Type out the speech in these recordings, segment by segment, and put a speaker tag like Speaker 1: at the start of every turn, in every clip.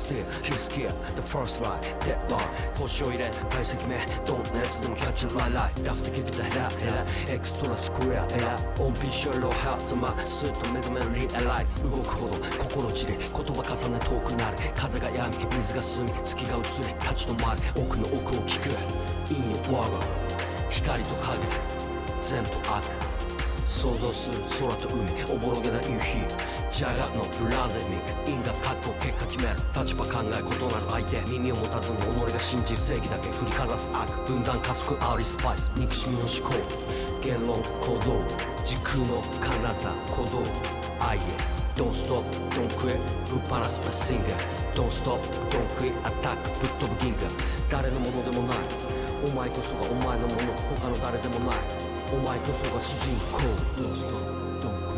Speaker 1: still he's scared the first line dead line 腰を入れ体積目どんなやつでもキャッチライライダフテキビタヘラヘラエクストラスクエアエラオンピッシュローハーツマスッと目覚めるリアライズ動くほど心散り言葉重ね遠くなる風が止み水が澄み月が移り立ち止まる奥の奥を聞く In your world 光と影善と悪想像する空と海おぼろげな夕日ジャガのブランデミック因果格好結果決める立場考え異なる相手耳を持たずに己が信じる正義だけ振りかざす悪分断加速アウリスパイス憎しみの思考言論行動時空の彼方鼓動愛へ Don't stop, don't quit ぶっ放す a singer Don't stop, don't quit アタックぶっ飛ぶ銀河誰のものでもないお前こそがお前のもの他の誰でもないお前こそが主人公 Don't stop, don't quit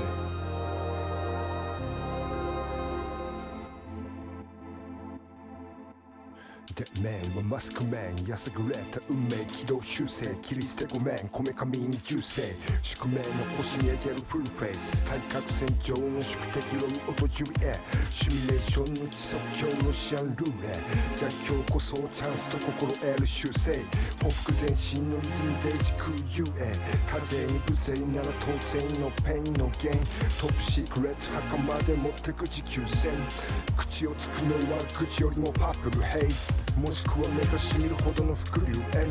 Speaker 2: デメンはマスクメンやさぐれた運命軌道修正切り捨てごめんこめかみに銃声宿命の星に上げるフルフェイス対角線上の宿敵論音ジュリエシミュレーションの基礎強ロシアンルーレ逆境こそチャンスと心得る修正報復前進のリズムで時空遊泳風に無勢なら当然のペインのゲイントップシークレット墓まで持ってく持久戦口をつくのは口よりもパープルヘイズもしくは目がしみるほどの伏流炎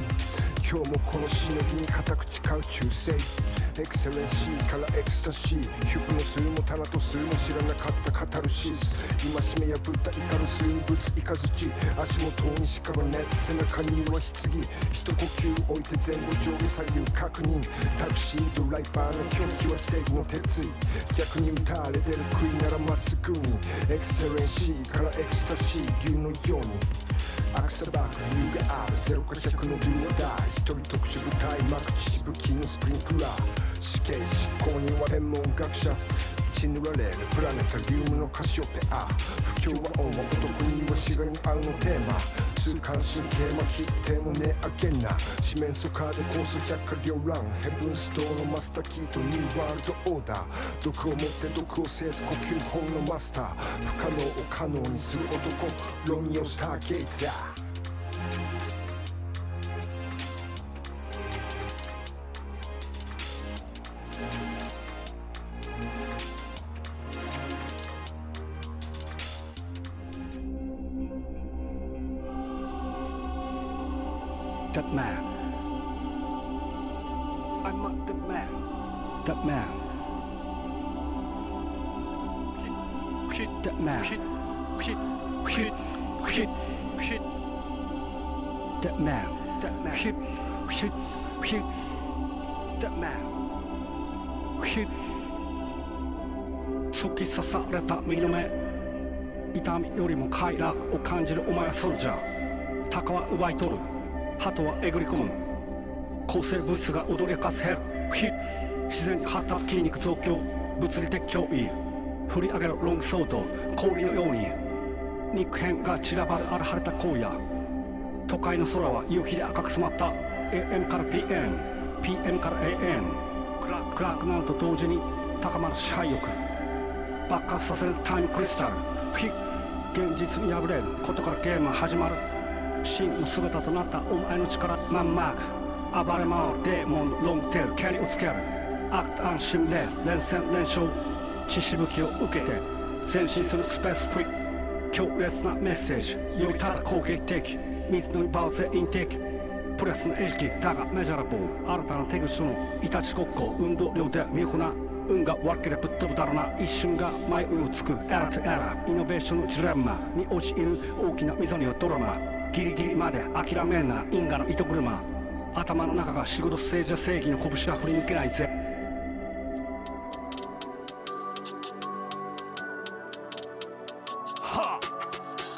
Speaker 2: 今日もこのしのぎに固く誓う忠誠エクセレンシーからエクスタシーヒュプノスもタナトスも知らなかったカタルシス今しめ破ったイカルスにぶつイカズチ足元に叱る熱背中には棺一呼吸置いて前後上下左右確認タクシードライバーの狂気は正義の鉄意逆に打たれてる杭ならまっすぐにエクセレンシーからエクスタシー竜のようにアクサバーク理由がある0か100の竜は大一人特殊部隊マクチ武器のスプリンクラー死刑執行人は天文学者打ち塗られるプラネタリウムのカシオペア不況は恩は男には死がに合うのテーマ痛感神経麻痺手も値上げな四面楚歌でコース百科両乱ヘブンストーンのマスターキーとニューワールドオーダー毒を持って毒を制す呼吸法のマスター不可能を可能にする男ロミオスターゲイザー
Speaker 3: That man. I'm not that man. That man. Hit that man. Hit that man. That man. Hit that man. Hit 突き刺された身の目痛みよりも快楽を感じるお前はソルジャー鷹は奪い取る鳩はえぐり込む抗生物質が踊り明かすヘル自然に発達筋肉増強物理的脅威振り上げるロングソード氷のように肉片が散らばる荒晴れた荒野都会の空は夕日で赤く染まった AM から PM から AM クラークなどと同時に高まる支配欲爆発させるタイムクリスタル現実に破れることからゲームは始まる真の姿となったお前の力マンマーク暴れ回るデーモンロングテール蹴りをつけるアクト安心で連戦連勝血しぶきを受けて前進するスペースフリー強烈なメッセージよりただ攻撃的水の場を全員的プレスの餌食だがメジャラブル新たな手口のいたちごっこ運動量で見事な運が悪ければぶっ飛ぶだろうな一瞬が迷いをつくエラとエライノベーションのジレンマに陥る大きな溝にはドラマギリギリまで諦めんな因果の糸車頭の中が仕事政治や正義の拳が振り抜けないぜ
Speaker 4: は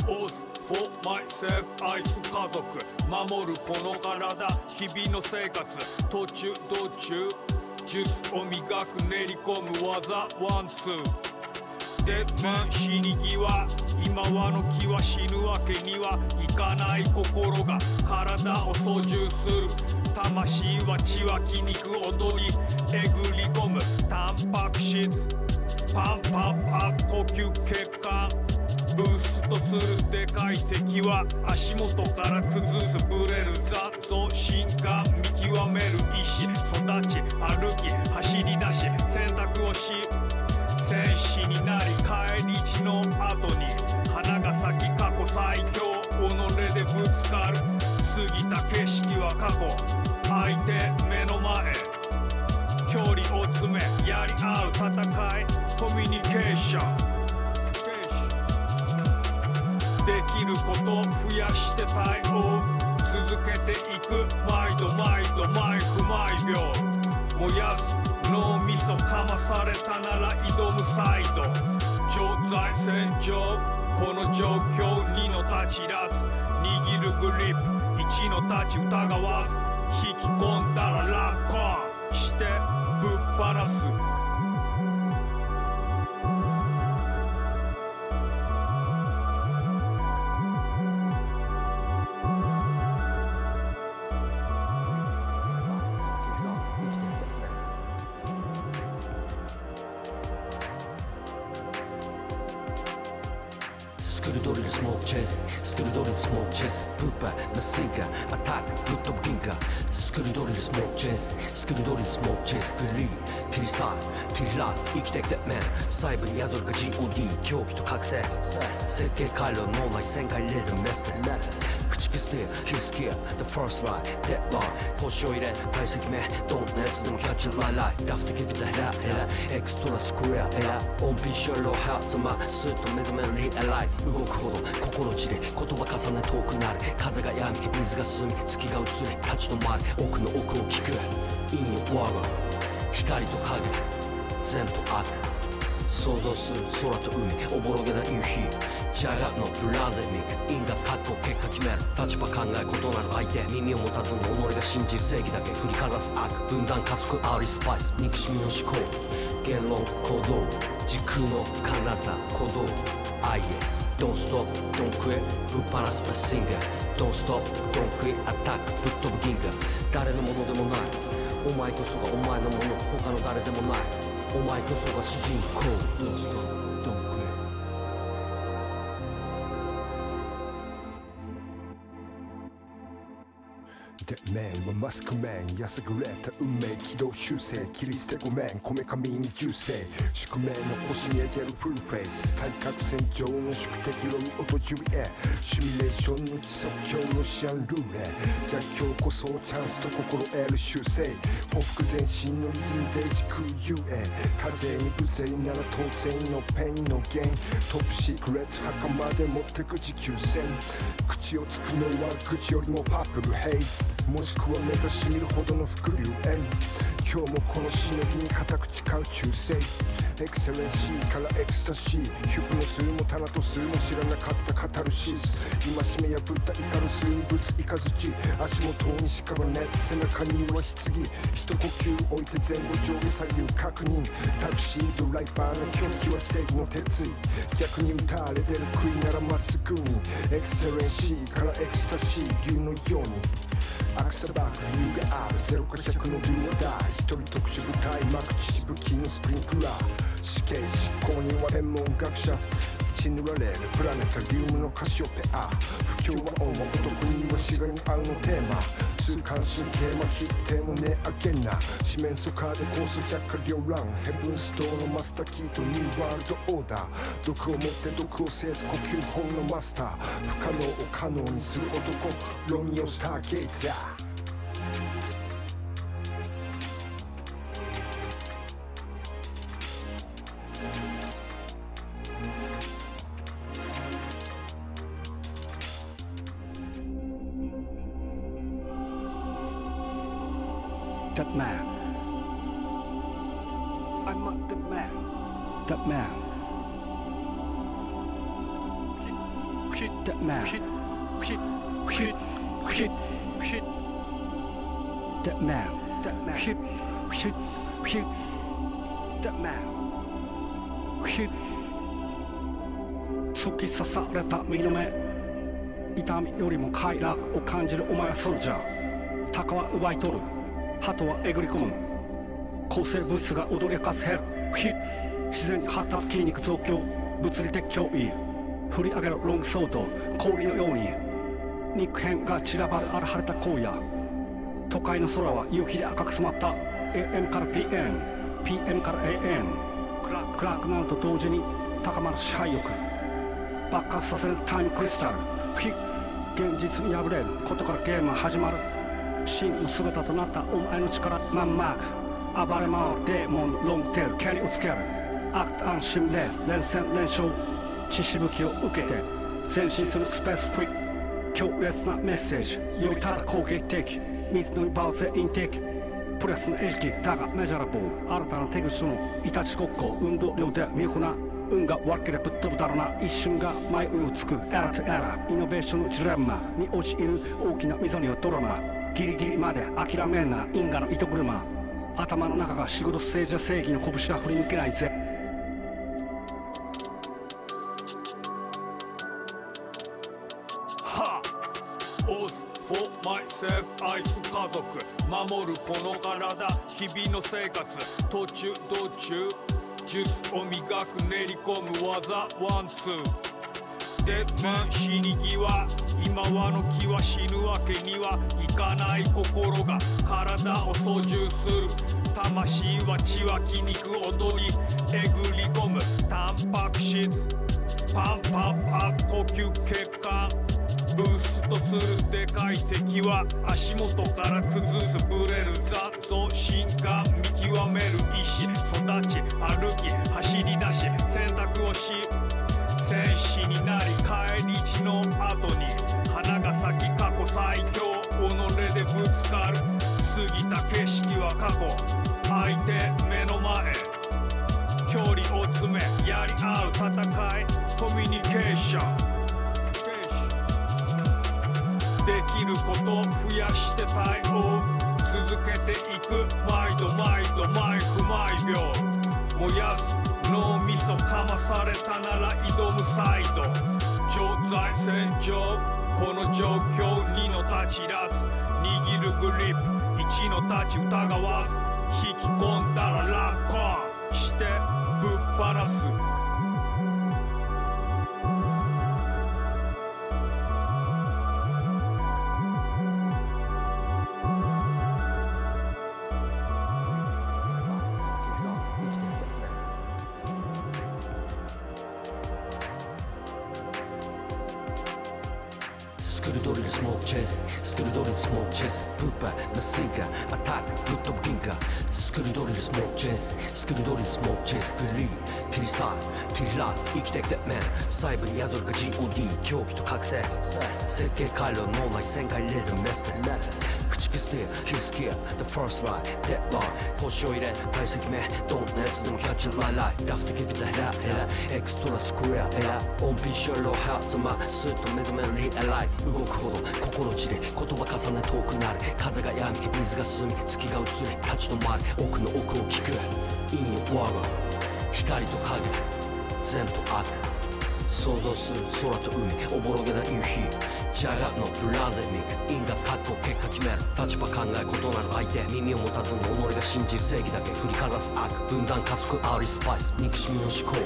Speaker 4: オス for myself 愛す家族守るこの体日々の生活途中道中術を磨く練り込む技ワンツーデッマン死に際今はの気は死ぬわけにはいかない心が体を操縦する魂は血は筋肉踊りえぐり込むタンパク質パンパンアップ呼吸血管ブーストするでかい敵は足元から崩すブレる残像進化見極める意志育ち歩き走り出し選択をし戦士になり帰り地の後に花が咲き過去最強己でぶつかる過ぎた景色は過去相手目の前距離を詰めやり合う戦いコミュニケーションできること増やして対応続けていく毎度毎度毎分毎秒燃やす脳みそかまされたなら挑むサイド常在戦場この状況2の立ちらず握るグリップ1の立ち疑わず引き込んだらラッカーしてぶっ放す
Speaker 1: スクルドリルスモークチェススクルドリルスモークチェスプッパーマシンガーアタックぶっ飛ぶ銀河スクルドリルスモークチェススクルドリルスモークチェスグリーピリサーピリラ生きてきたメン細部に宿るが GOD 狂気と覚醒設計回路脳内旋回レズメステ駆逐スティーヒルスキア The first line dead line 腰を入れ体積目ドンのやつでもキャッチライライダフテキビタヘラヘラエクストラスクエアエラオンピショロハーツマスッと目覚めるリアライズ動くほど心散れ言葉重ね遠くなる風が止み水が進み月が移れ立ち止まる奥の奥を聞く陰よ我が光と影善と悪想像する空と海おぼろげな夕日ジャガのブランデミック因果格好結果決める立場考え異なる相手耳を持たずに己が信じる正義だけ振りかざす悪分断加速アーリスパイス憎しみの思考言論行動時空の彼方鼓動愛へDon't stop, don't quit ぶっ放すマシンガー Don't stop, don't quit アタックぶっ飛ぶ銀河誰のものでもないお前こそがお前のもの他の誰でもないお前こそが主人公 Don't stop, don't quit
Speaker 2: デメンはマスクメンやさぐれた運命軌道修正切り捨てごめんこめかみに銃声宿命の星に上げるフルフェイス対角線上の宿敵論音ジュリエシミュレーションの基礎強のシアンルーレ逆境こそチャンスと心得る修正報復前進のリズムで時空遊泳風に無勢なら当然のペインのゲイントップシークレット墓まで持ってく持久戦口をつくのは口よりもパープルヘイズもしくは目がしみるほどの伏流炎今日もこのしのぎに固く誓う忠誠エクセレンシーからエクスタシーヒュプノスもタナトスも知らなかったカタルシス今しめ破ったイカルスにぶつイカズチ足元に叱る熱背中には棺一呼吸置いて前後上下左右確認タクシードライバーの狂気は正義の鉄意逆に打たれてる杭ならまっすぐにエクセレンシーからエクスタシー竜のようにアクサバーク理由がある0か100の竜は大一人特殊部隊マクチ武器のスプリンクラー死刑執行人は天文学者打ち塗られるプラネタリウムのカシオペア不況は恩は男には死がに合うのテーマ痛感神経麻痺手も値上げな四面楚歌でコース百科両乱ヘブンストーンのマスターキーとニューワールドオーダー毒を持って毒を制す呼吸法のマスター不可能を可能にする男ロミオスターゲイザー
Speaker 3: That man. I'm not the man. That man. Hit that man. Hit that man. That man. Hit that man. Hit 突き刺された身の目痛みよりも快楽を感じるお前はソルジャー鷹は奪い取る鳩はえぐり込む抗生物質が踊り明かすヘルヒ自然に発達筋肉増強物理的脅威振り上げるロングソード氷のように肉片が散らばる荒晴れた荒野。都会の空は夕日で赤く染まった。 AM から PM、PM から AM。 クラークなると同時に高まる支配欲。爆発させるタイムクリスタル。現実に破れることからゲームは始まる。真の姿となったお前の力マンマーク。暴れ回るデーモンロングテール蹴りをつける。アクトアンシムレー連戦連勝。血しぶきを受けて前進するスペースフリー。強烈なメッセージよりただ攻撃的。水の場を全員的。プレスの餌食だがメジャラブル。新たな手口のいたちごっこ。運動量で見事な運が悪ければぶっ飛ぶだろうな。一瞬が迷いをつくエラーとエラー。イノベーションのジレンマに陥る大きな溝にはドラマ。ギリギリまで諦めんな因果の糸車。頭の中が仕事政治や正義の拳は振り抜けないぜ。
Speaker 4: はオス for myself 愛す家族守るこの体日々の生活途中道中術を磨く練り込む技ワンツーデッマン死に際今はの気は死ぬわけにはいかない心が体を操縦する魂は血は筋肉踊りえぐり込むタンパク質パンパンアップ呼吸血管ブーストするでかい敵は足元から崩すブレる残像心が見極める意志育ち歩き走り出し選択をし戦士になり帰り地の後に花が咲き過去最強己でぶつかる過ぎた景色は過去相手目の前距離を詰めやり合う戦いコミュニケーションできることを増やして対応続けていく毎度毎度毎分毎秒燃やす脳みそかまされたなら挑むサイド常在戦場この状況2の立ちらず握るグリップ1の立ち疑わず引き込んだらラッコーしてぶっ放す
Speaker 1: スクルドリルスモークチェススクルドリルスモークチェスプッパーマシンガーアタックぶっ飛ぶ銀河スクルドリルスモークチェススクルドリルスモークチェスグリーピリサーピリラ生きてきてメン細部に宿るが GOD 狂気と覚醒設計回路脳内旋回レズメステ駆逐スティーヒスキア The first line dead line 腰を入れ体積目ドンのやつでもキャッチライライダフテキビタヘラヘラエクストラスクエアエラオンピショロハーツマスッと目覚めるリアライズ動くほど心散れ言葉重ね遠くなる風が止み水が進み月が移れ立ち止まる奥の奥を聞く陰よ我が光と影善と悪想像する空と海おぼろげな夕日ジャガのブランデミック因果格好結果決める立場考え異なる相手耳を持たずに己が信じる正義だけ振りかざす悪分断加速アーリスパイス憎しみの思考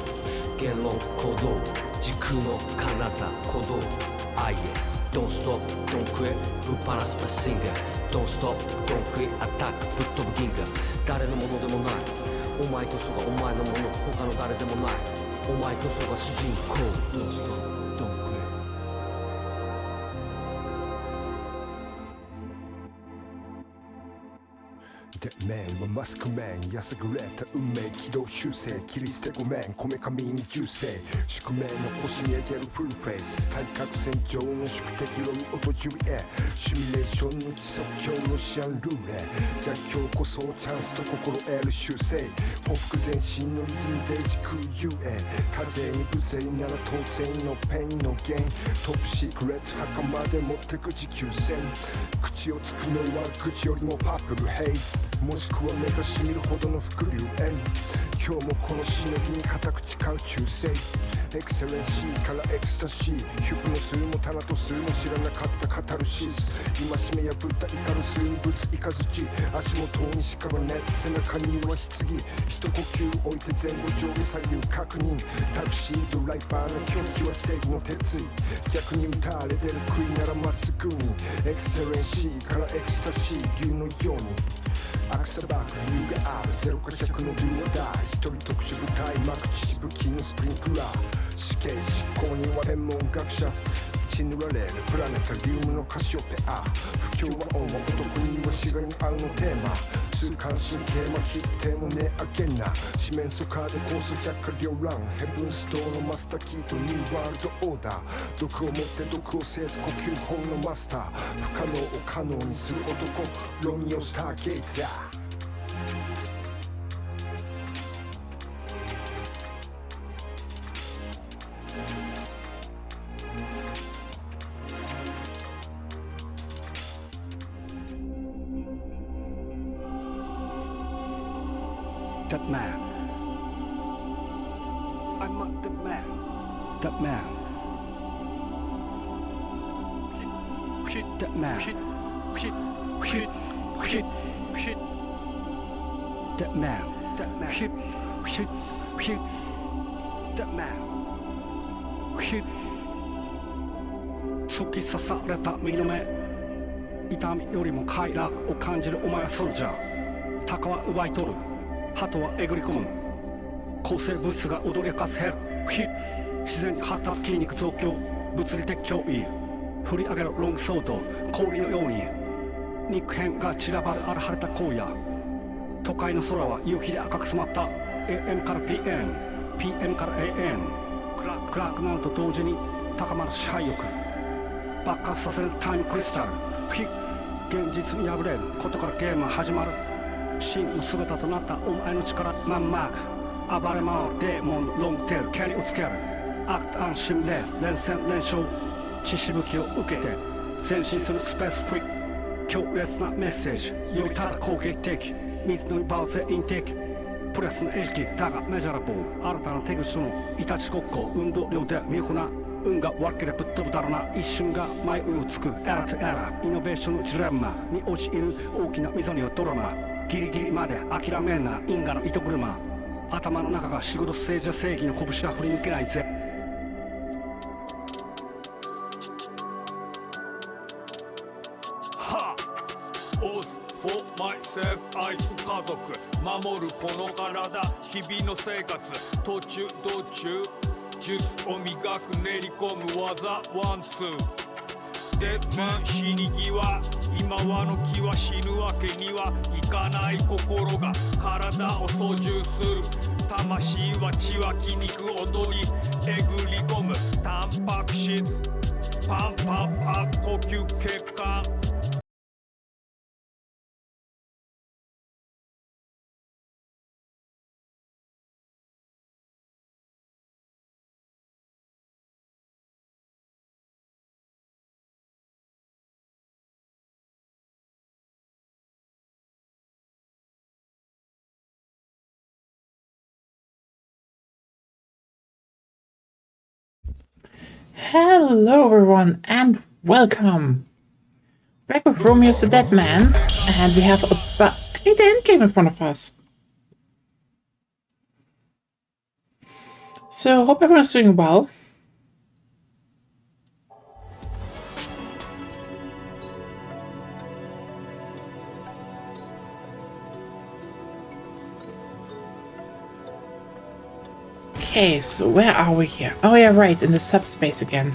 Speaker 1: 言論行動時空の彼方鼓動愛へDon't stop, don't quit ぶっ放すマシンガー Don't stop, don't quit アタックぶっ飛ぶ銀河誰のものでもないお前こそがお前のもの他の誰でもないお前こそが主人公 Don't stop, don't quit
Speaker 2: デメンはマスクメンやさぐれた運命軌道修正切り捨てごめんこめかみに銃声宿命の星に上げるフルフェイス対角線上の宿敵論音ジュエシミュレーションの基礎強のシアンルーレ逆境こそチャンスと心得る修正報復前進のリズムで時空ゆえ風に無勢なら当然のペインのゲイントップシークレット墓まで持ってく持久戦口をつくのは口よりもパープルヘイズもしくは目がしみるほどの伏流炎今日もこのしのぎに固く誓う忠誠エクセレンシーからエクスタシーヒュプノスもタナトスも知らなかったカタルシス今しめ破ったイカルスにぶつイカズチ足元に屍熱背中には棺一呼吸置いて前後上下左右確認タクシードライバーの狂気は正義の鉄意逆に打たれてる杭ならまっすぐにエクセレンシーからエクスタシー竜のようにアクサバーク理由がある0か100のデュオダイ一人特殊部隊マクチ武器のスプリンクラー死刑執行人は天文学者血塗られるプラネタリウムのカシオペア不況は恩は男には死がに合うのテーマ痛感神経麻痺手も値上げな四面楚歌でコース百科両乱ヘブンストーンのマスターキーとニューワールドオーダー毒を持って毒を制す呼吸法のマスター不可能を可能にする男ロミオスターゲイザー
Speaker 3: That man. I'm not that man. That man. Hit that man. Hit. That man. That man. Hit. That man. Hit. 突き刺された身の目痛みよりも快楽を感じるお前はソルジャー鷹は奪い取る鳩はえぐり込む抗生物質が踊り明かすヘル自然に発達筋肉増強物理的脅威振り上げるロングソード氷のように肉片が散らばる荒晴れた荒野都会の空は夕日で赤く染まった AM から PM から AM クラークなどと同時に高まる支配欲爆発させるタイムクリスタル現実に破れることからゲームは始まる真の姿となったお前の力マンマーク暴れ回るデーモンロングテール蹴りをつけるアクト安心で連戦連勝血しぶきを受けて前進するスペースフリー強烈なメッセージよりただ攻撃的水の場を全員的プレスの餌食だがメジャラブル新たな手口のいたちごっこ運動量で見行な運が悪ければぶっ飛ぶだろうな一瞬が迷いをつくエラーとエラーイノベーションのジレンマに陥る大きな溝にはドラマギリギリまで諦めんな因果の糸車頭の中が仕事政治や正義の拳が振り抜けないぜ
Speaker 4: はオス for myself 愛す家族守るこの体日々の生活途中道中術を磨く練り込む技ワンツーデッマン死に際今はの気は死ぬわけにはいかない心が体を操縦する魂は血は筋肉踊りえぐり込むタンパク質パンパンアップ呼吸血管
Speaker 5: Hello everyone and welcome! Back with Romeo's the Dead Man, and we have I think the end game in front of us. So hope everyone's doing well. Okay, so where are we here? Oh yeah, right, in the subspace again.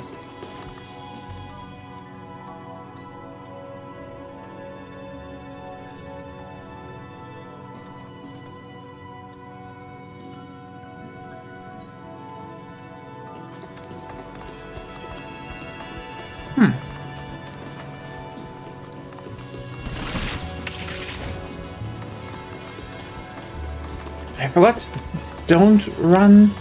Speaker 5: I forgot. Don't run.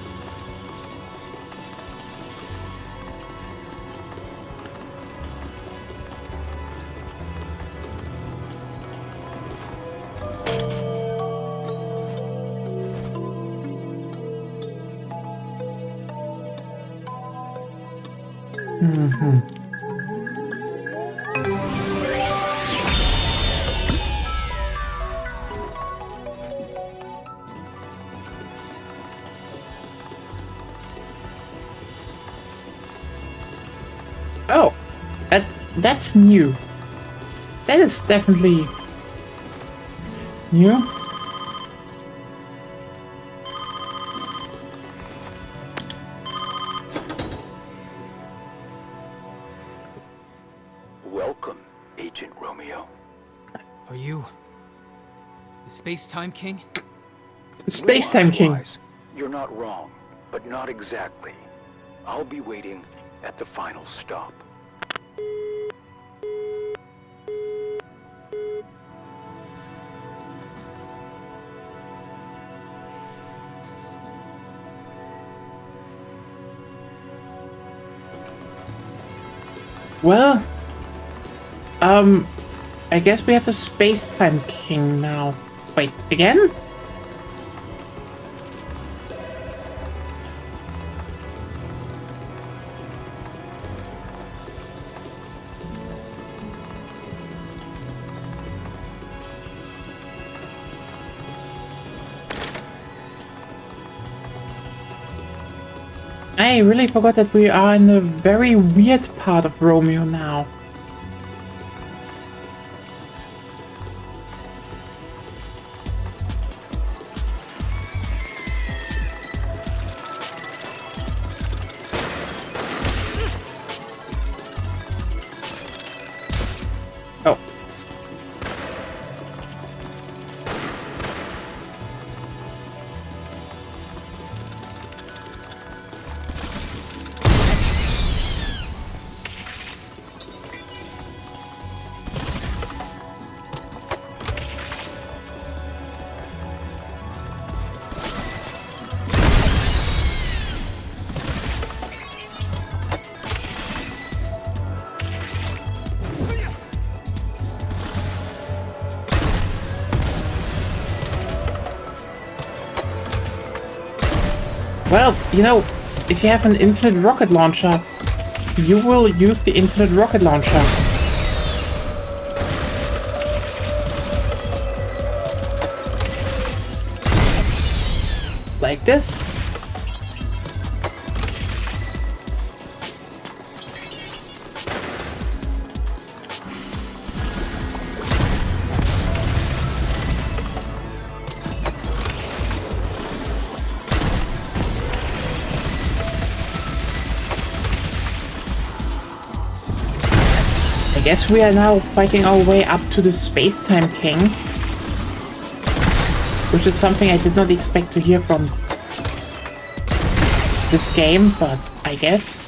Speaker 5: Oh, that's new. That is definitely new.
Speaker 6: Welcome, Agent Romeo.
Speaker 7: Are you the Space-Time King?
Speaker 5: Space-Time King.
Speaker 6: Wise. You're not wrong, but not exactly. I'll be waiting at the final stop.
Speaker 5: Well, I guess we have a Space-Time King now. Wait, again? I really forgot that we are in the very weird part of Romeo now. Oh. Well, you know, if you have an infinite rocket launcher, you will use the infinite rocket launcher. Like this. I guess we are now fighting our way up to the Space-Time King, which is something I did not expect to hear from this game, but I guess.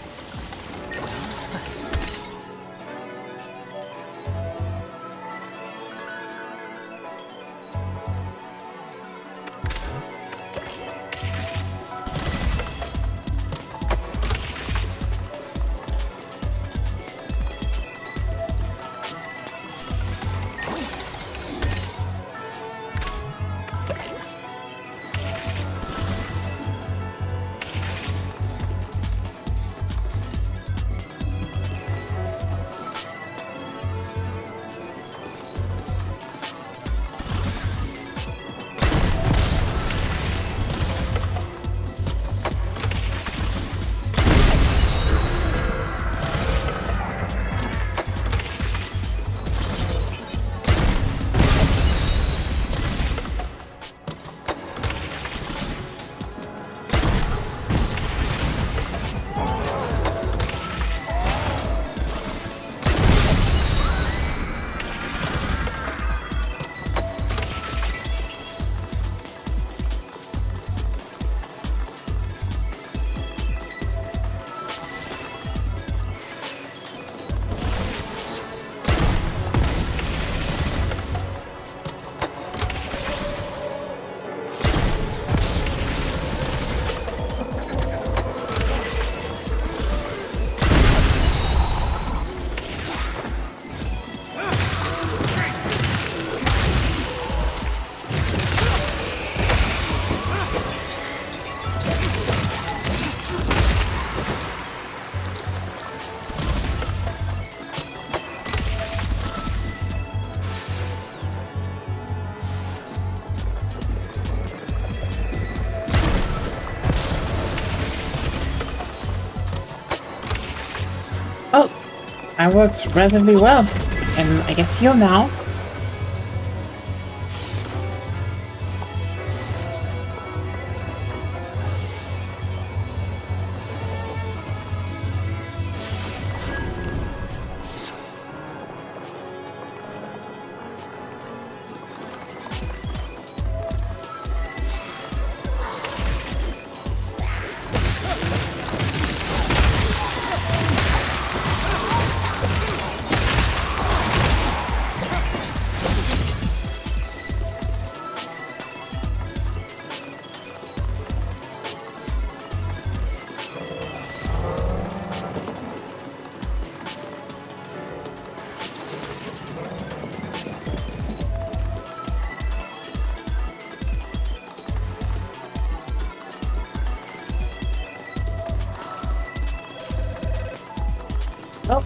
Speaker 5: That works relatively well. And I guess heal now. Oh.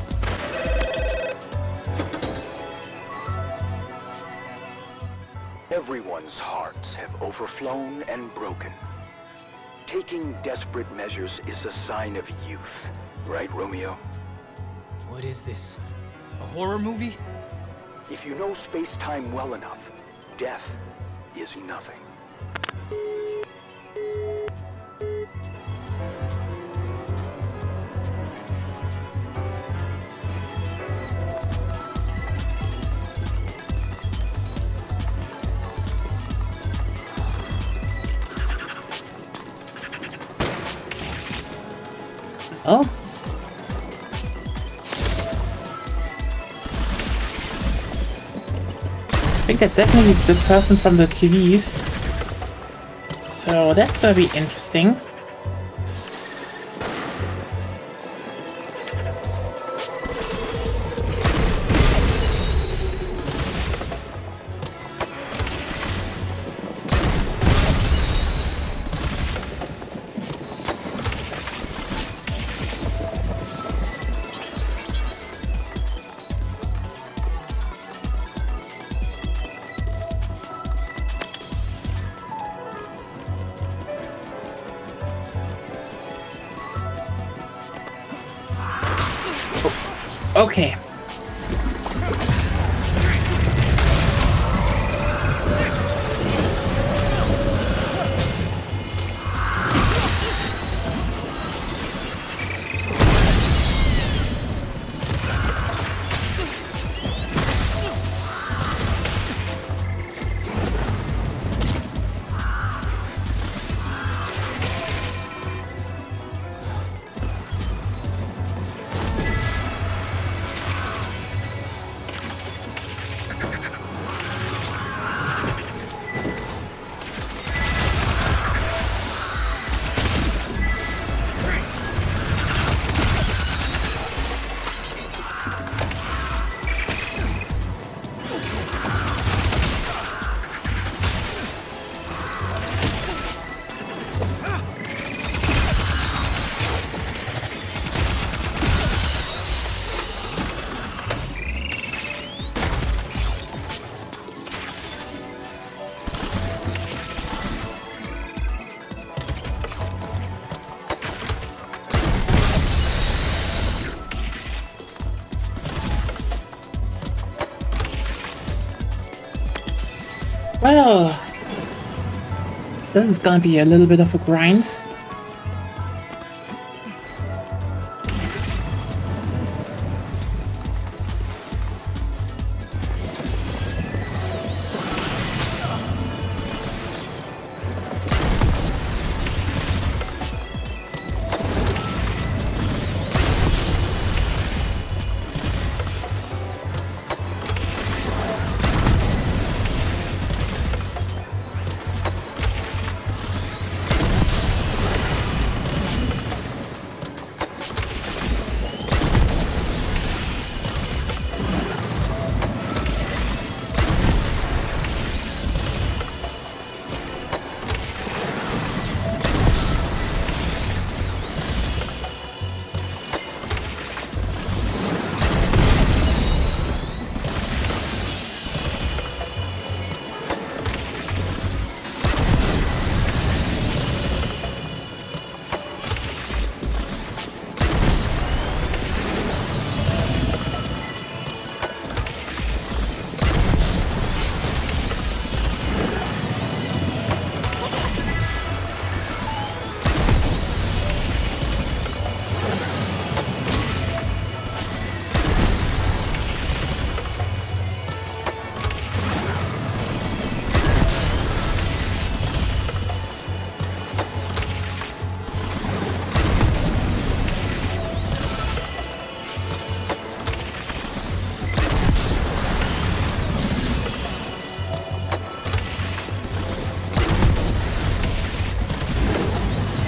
Speaker 6: Everyone's hearts have overflown and broken. Taking desperate measures is a sign of youth, right, Romeo?
Speaker 7: What is this? A horror movie?
Speaker 6: If you know space-time well enough, death is nothing.
Speaker 5: Oh. I think that's definitely the person from the TVs. So that's gonna be interesting. Okay. Well, this is gonna be a little bit of a grind.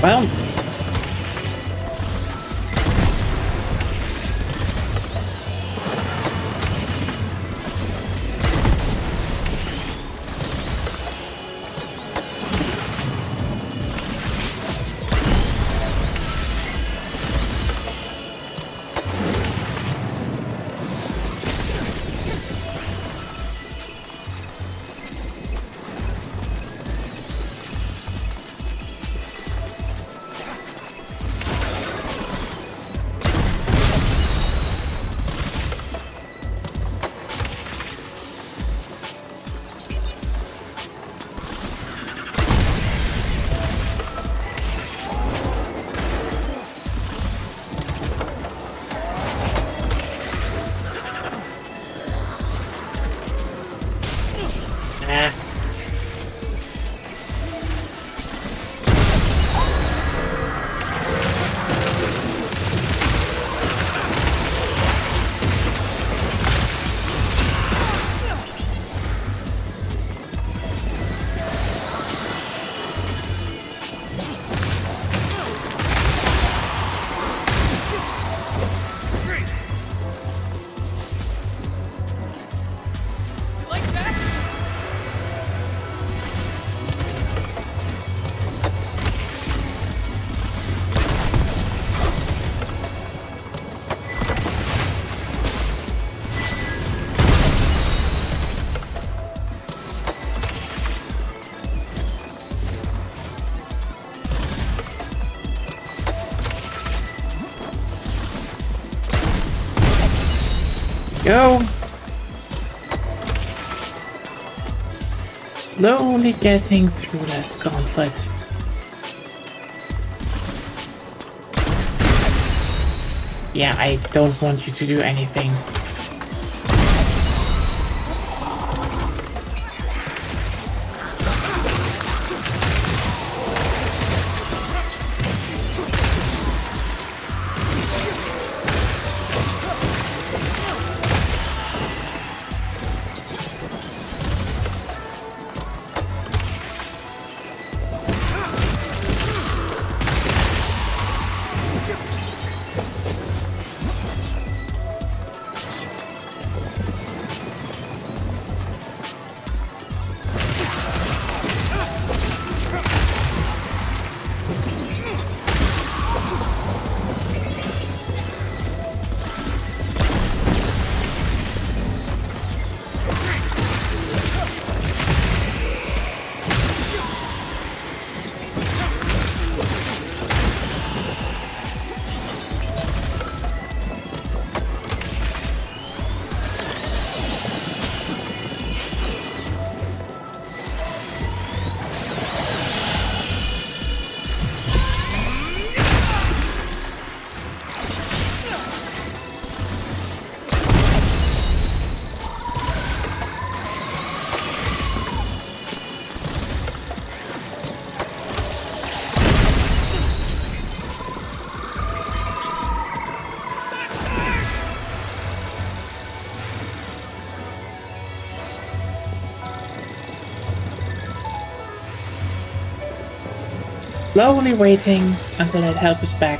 Speaker 5: Well... Go! Slowly getting through this gauntlet. Yeah, I don't want you to do anything. Slowly waiting until that health is back.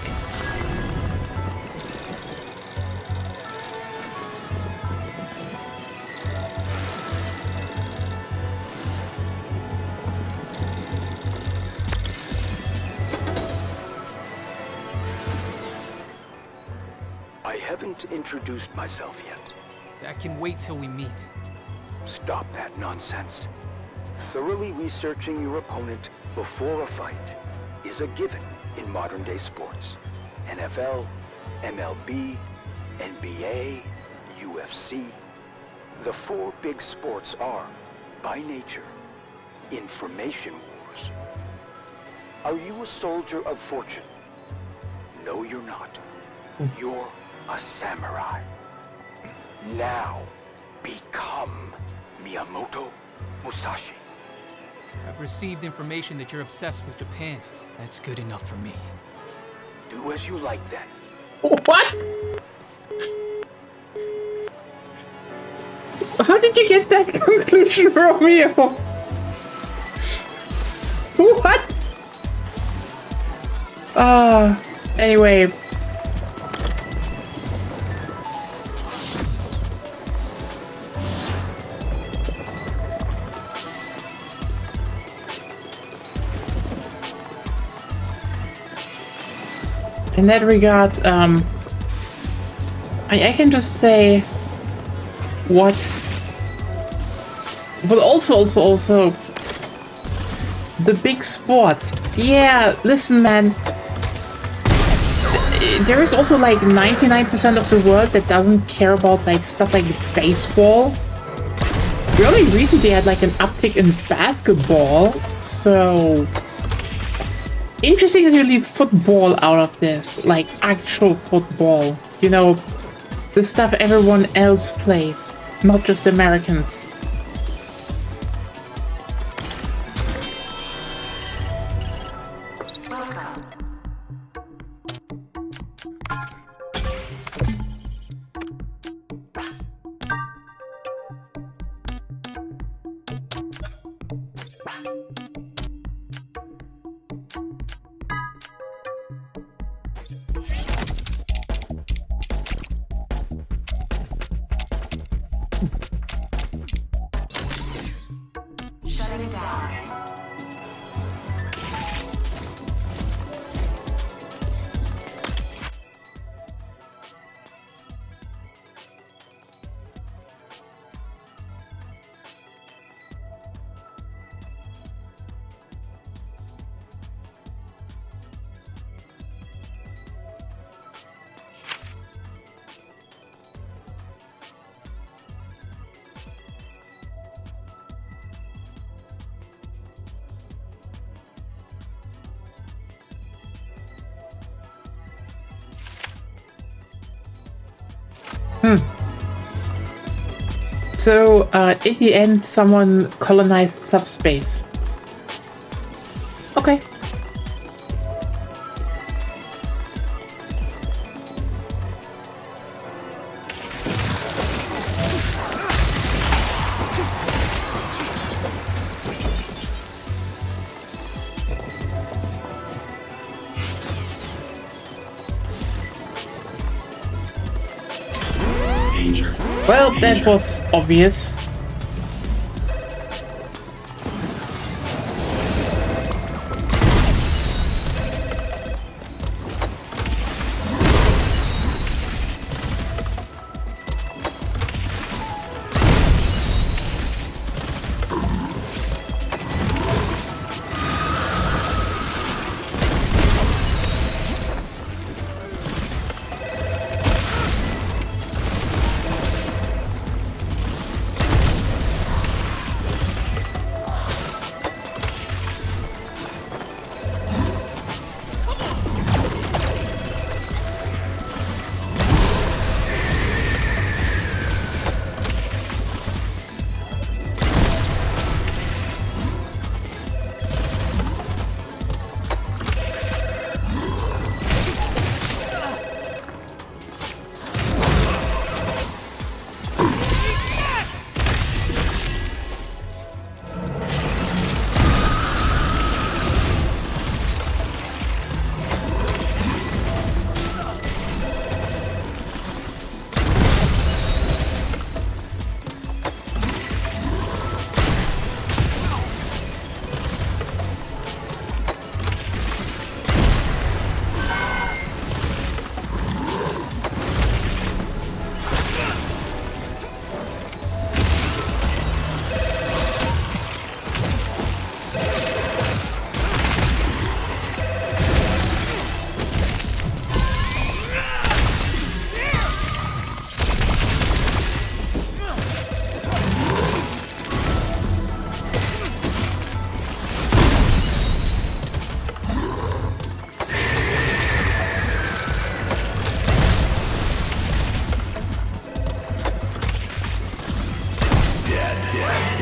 Speaker 6: I haven't introduced myself yet.
Speaker 7: That can wait till we meet.
Speaker 6: Stop that nonsense. Thoroughly researching your opponent before a fight is a given in modern-day sports. NFL, MLB, NBA, UFC. The four big sports are, by nature, information wars. Are you a soldier of fortune? No, you're not. You're a samurai. Now, become Miyamoto Musashi.
Speaker 7: I've received information that you're obsessed with Japan. That's good enough for me.
Speaker 6: Do as you like then.
Speaker 5: What? How did you get that conclusion, Romeo? What? Anyway. In that regard, I can just say what, but also the big sports. Yeah, listen, man. There is also like 99% of the world that doesn't care about like stuff like baseball. We only recently had like an uptick in basketball, so interesting that you leave football out of this, like actual football. You know, the stuff everyone else plays, not just Americans. So, in the end, someone colonized subspace. Okay. Well, that was obvious.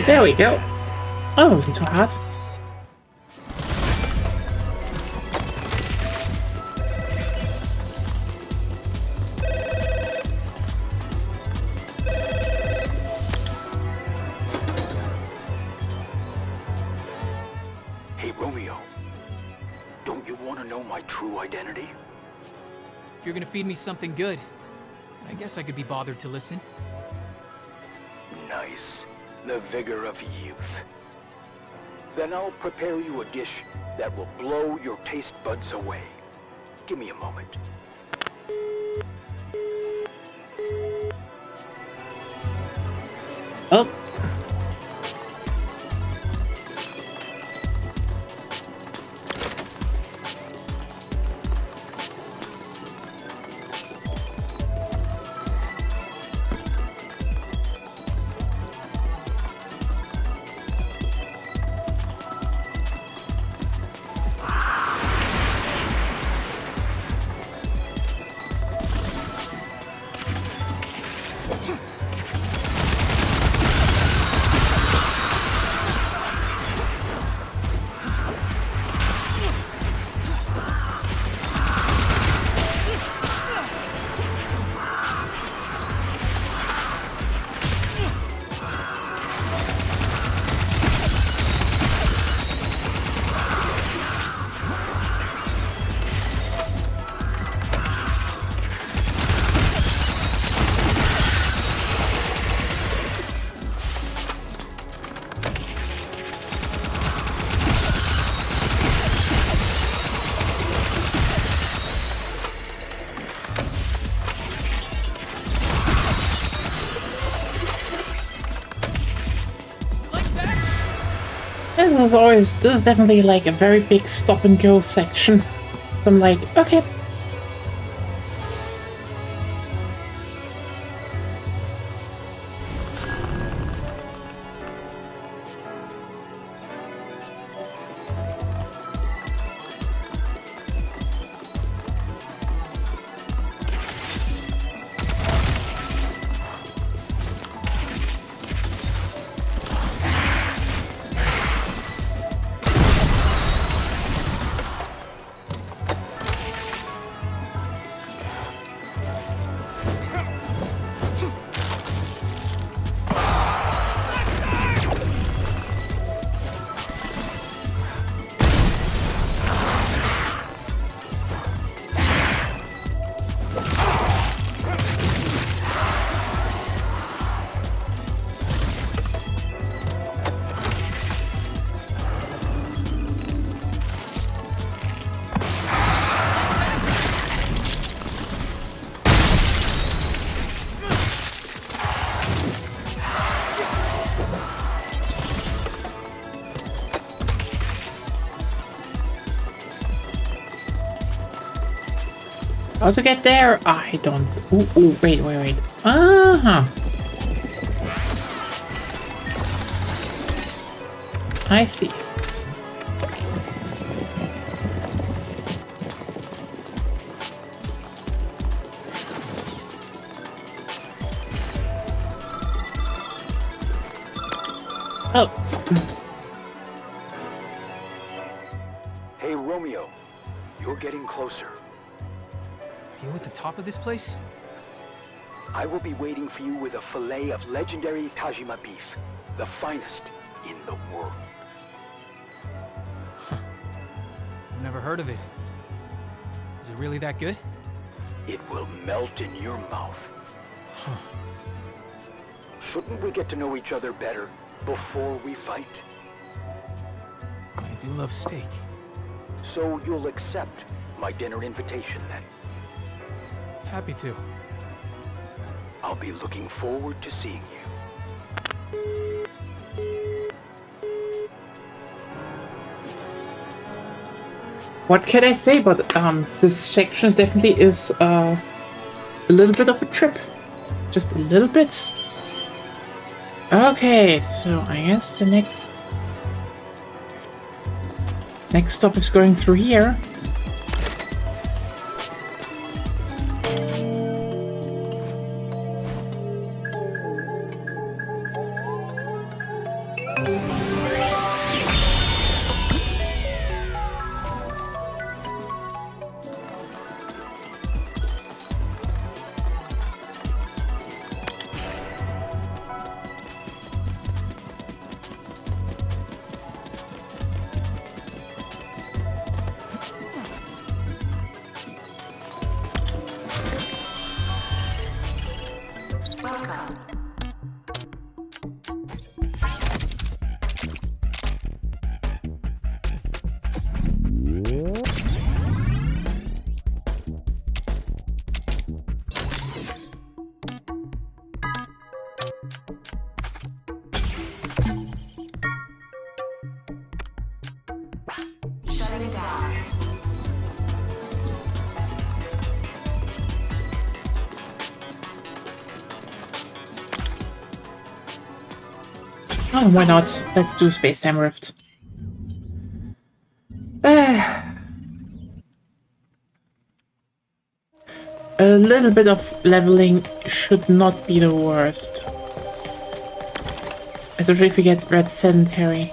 Speaker 5: There we go. Oh, that wasn't too hard.
Speaker 6: Hey, Romeo. Don't you want to know my true identity?
Speaker 7: If you're gonna feed me something good, I guess I could be bothered to listen.
Speaker 6: Nice. The vigor of youth. Then I'll prepare you a dish that will blow your taste buds away. Give me a moment.
Speaker 5: Oh. This is definitely like a very big stop and go section. I'm like, okay. How to get there? I don't. Ooh, wait. Uh-huh. I see. Oh.
Speaker 6: Hey, Romeo. You're getting closer.
Speaker 7: Are you at the top of this place?
Speaker 6: I will be waiting for you with a fillet of legendary Tajima beef, the finest in the world.
Speaker 7: I've never heard of it. Is it really that good?
Speaker 6: It will melt in your mouth.
Speaker 7: Huh.
Speaker 6: Shouldn't we get to know each other better before we fight?
Speaker 7: I do love steak.
Speaker 6: So you'll accept my dinner invitation then?
Speaker 7: Happy to.
Speaker 6: I'll be looking forward to seeing you.
Speaker 5: What can I say? But this section definitely is a little bit of a trip. Just a little bit. Okay, so I guess the next stop is going through here. Why not? Let's do Space-Time Rift. A little bit of leveling should not be the worst. Especially if we get Red Sedentary.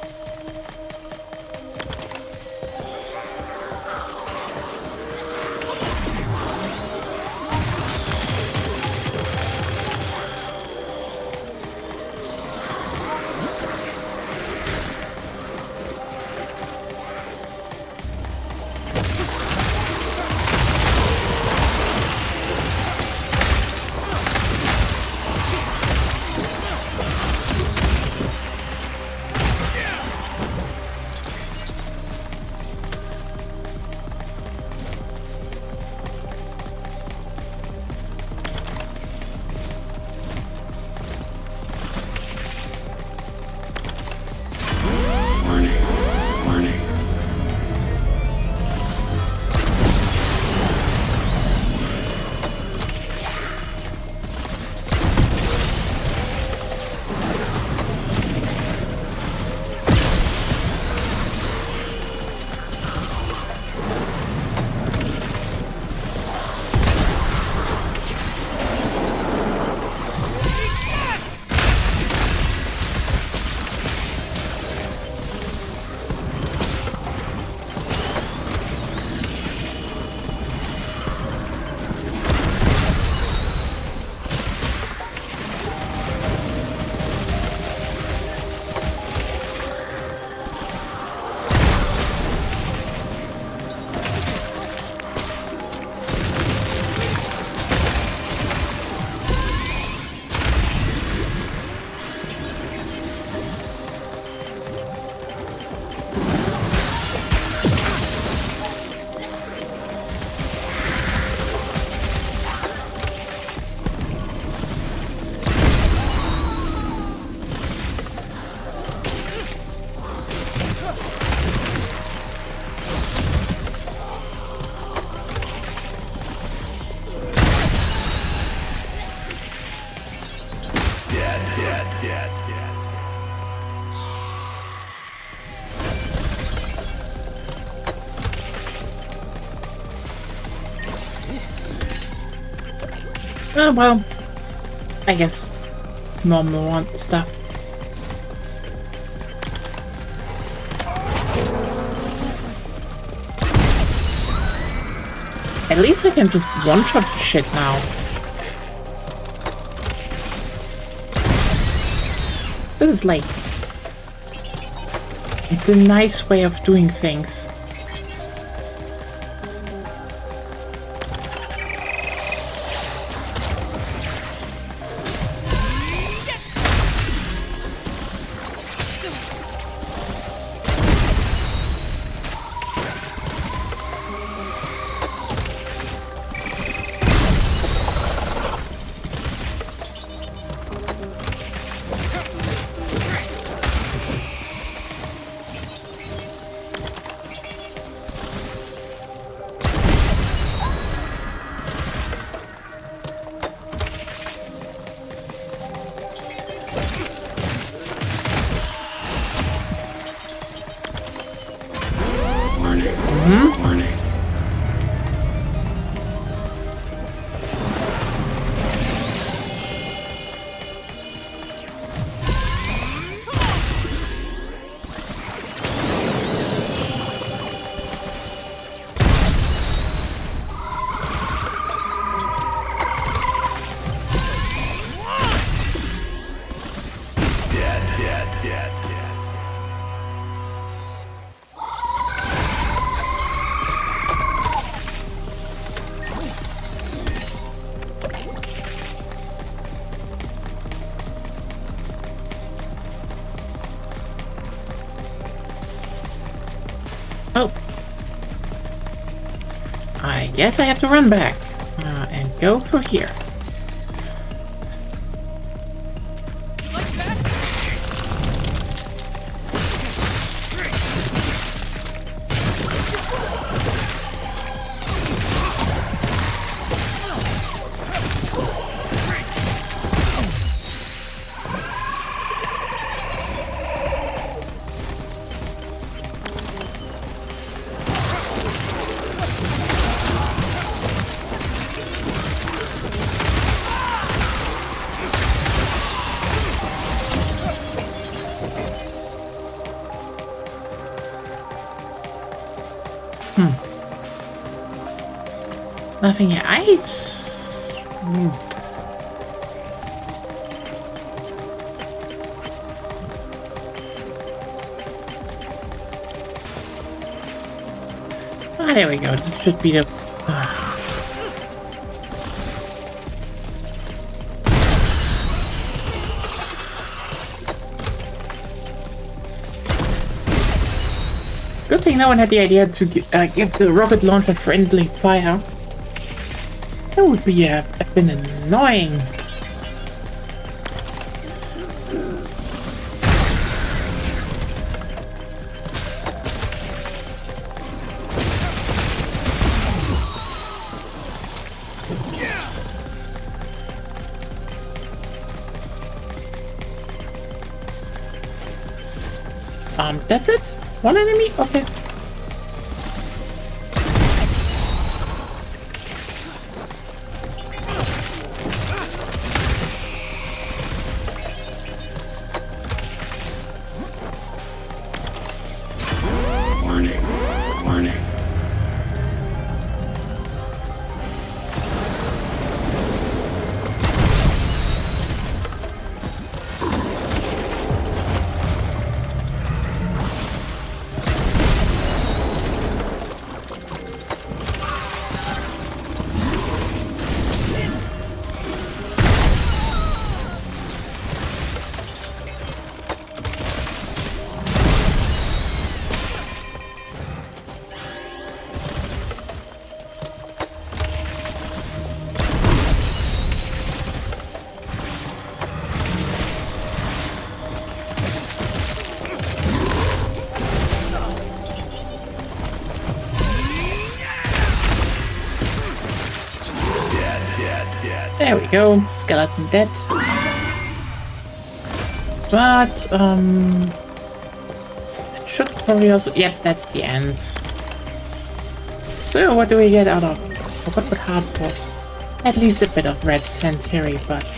Speaker 5: Oh, well, I guess normal one stuff. At least I can just one-shot shit now. This is like the nice way of doing things. Oh. I guess I have to run back and go through here. Nothing here. Ah, there we go. This should be the... Good thing no one had the idea to give the rocket launcher friendly fire. That would be have been annoying. That's it? One enemy? Okay. There we go, skeleton dead. But, it should probably also... Yep, that's the end. So, what do we get out of... I forgot what hard was. At least a bit of red century, but...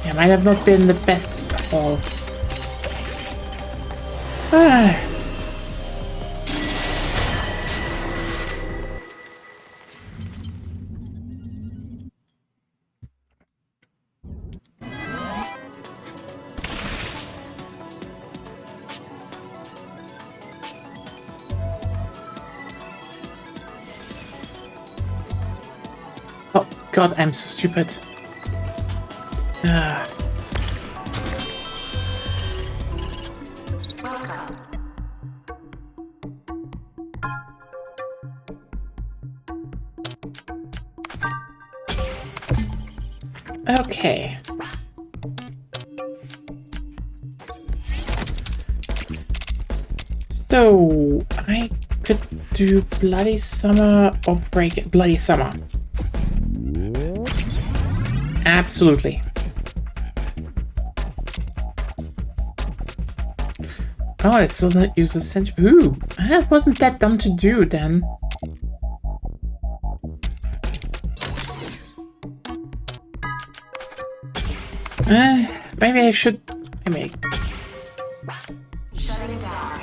Speaker 5: Yeah, might have not been the best call. God, I'm so stupid. Okay. So, I could do Bloody Summer or break it. Bloody Summer. Absolutely. Oh, it still not use the century. Ooh, that wasn't that dumb to do then. Maybe I should. Maybe.
Speaker 8: Shutting down.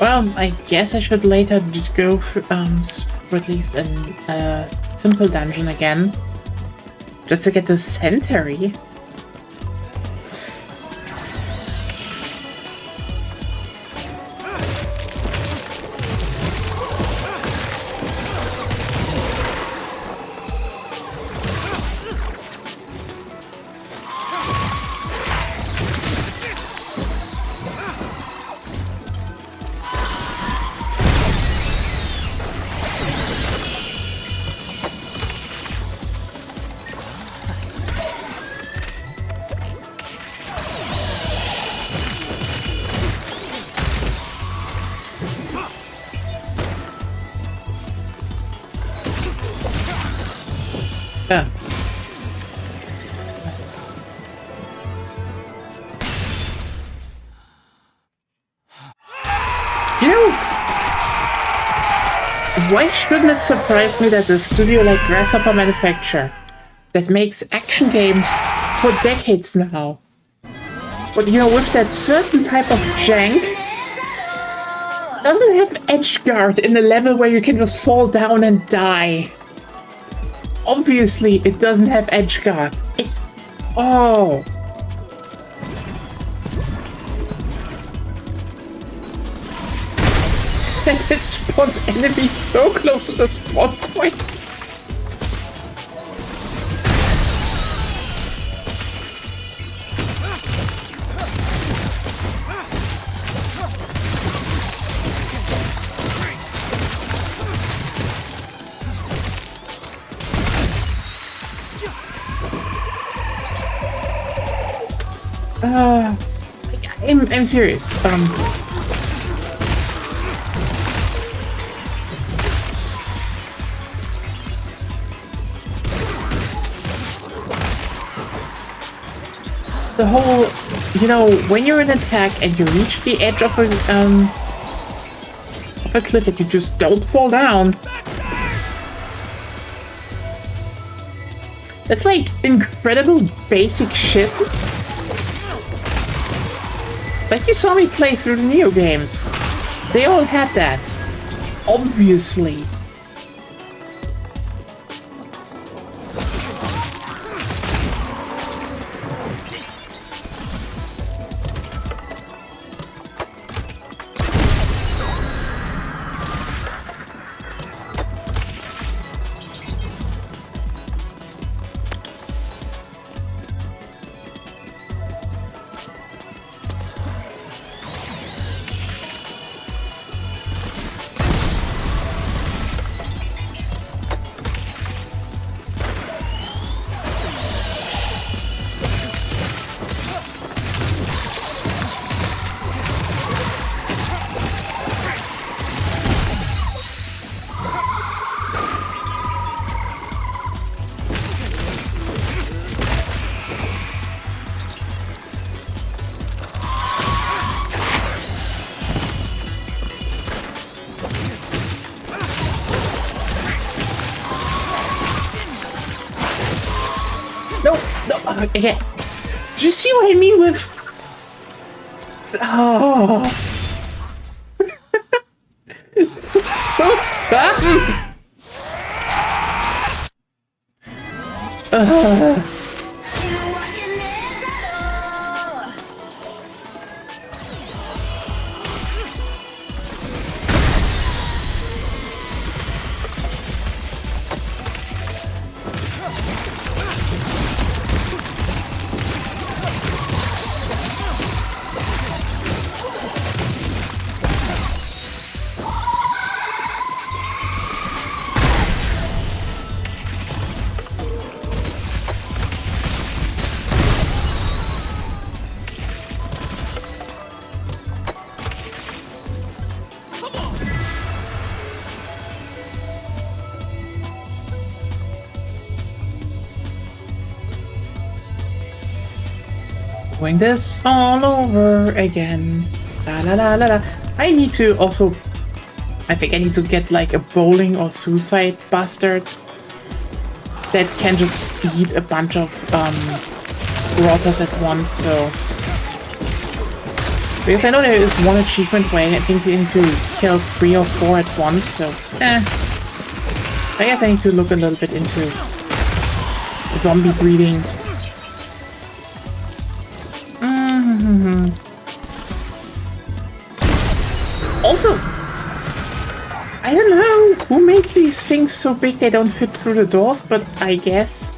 Speaker 5: Well, I guess I should later go through, through at least a simple dungeon again. Just to get the Centauri. Yeah. You know, why shouldn't it surprise me that a studio like Grasshopper Manufacture, that makes action games for decades now, but you know, with that certain type of jank, doesn't have edge guard in a level where you can just fall down and die. Obviously, it doesn't have edge guard. It's... oh. And it spawns enemies so close to the spawn point. I'm serious. The whole, you know, when you're in attack and you reach the edge of a cliff that you just don't fall down. That's like incredible basic shit. Like you saw me play through the Neo games. They all had that. Obviously. Okay. Do you see what I mean with... oh. So dumb! Doing this all over again. La la la la la. I need to also... I think I need to get like a bowling or suicide bastard that can just eat a bunch of rotters at once, so... Because I know there is one achievement where I think you need to kill 3 or 4 at once, so I guess I need to look a little bit into zombie breeding. Also, I don't know who made these things so big they don't fit through the doors, but I guess.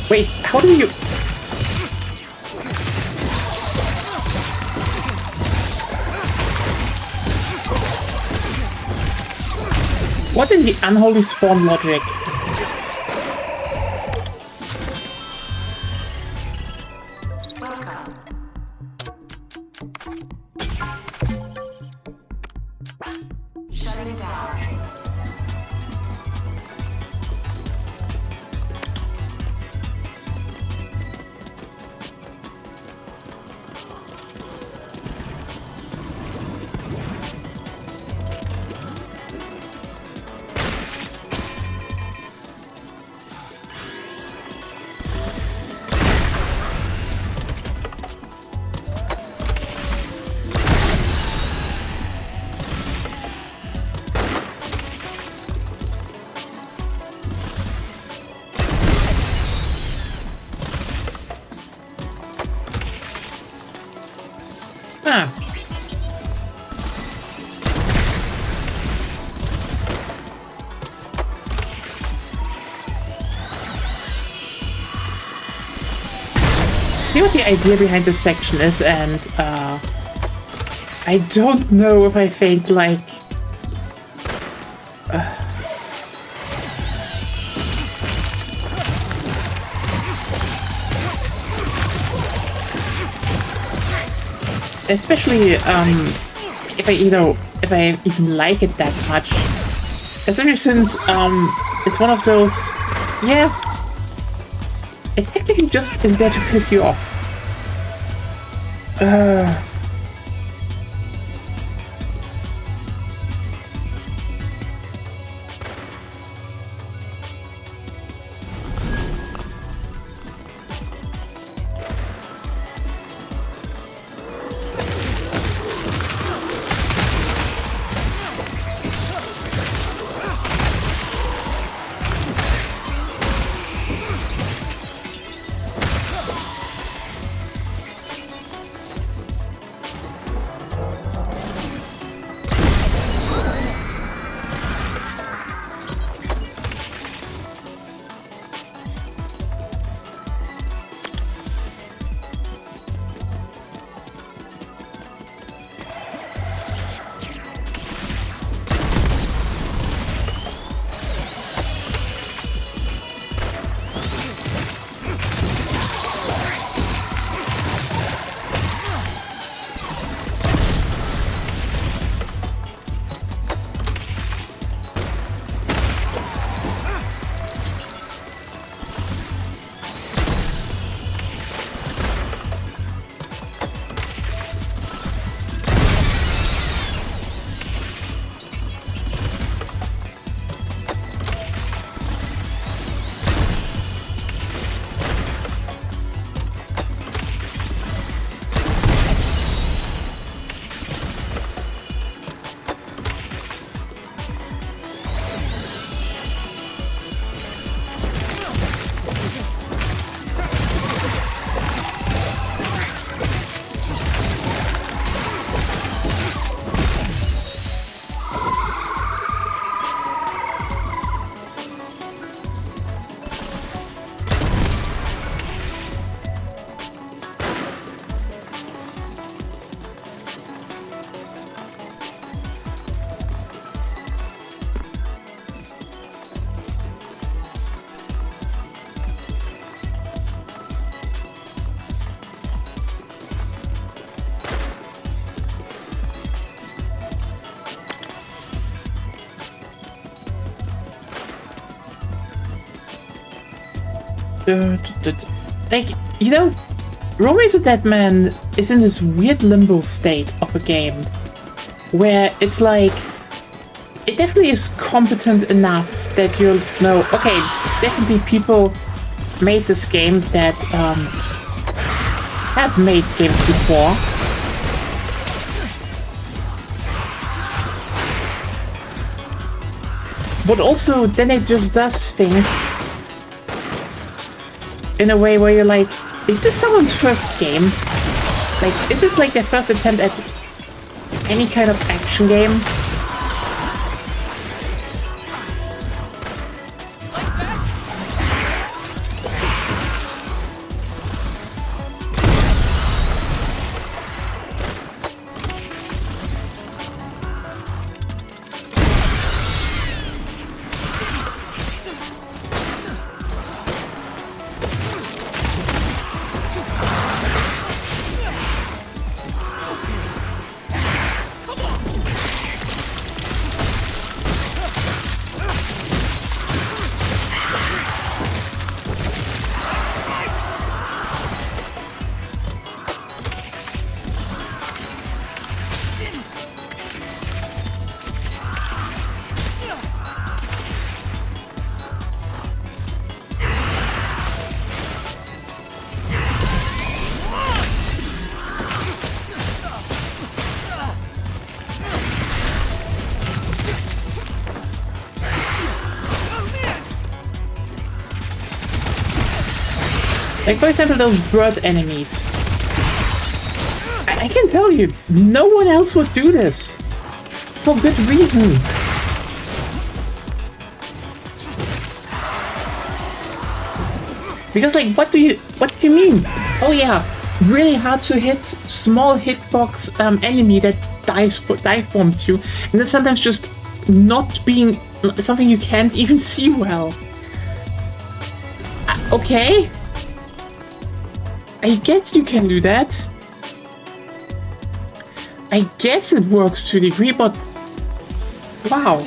Speaker 5: Wait, how do you... What in the unholy spawn logic?
Speaker 8: Shutting down.
Speaker 5: See what the idea behind this section is, and I don't know if I think like especially if I even like it that much, especially since it's one of those, yeah, it technically just is there to piss you off. Like, you know, Romeo's a Dead Man is in this weird limbo state of a game where it's like, it definitely is competent enough that you'll know, okay, definitely people made this game that have made games before. But also, then it just does things in a way where you're like, is this someone's first game? Like, is this like their first attempt at any kind of action game? Like, for example, those bird enemies. I can tell you, no one else would do this. For good reason. Because, like, what do you mean? Oh yeah, really hard to hit, small hitbox enemy that dive bombs you, and then sometimes just not being something you can't even see well. Okay? I guess you can do that. I guess it works to a degree, but wow.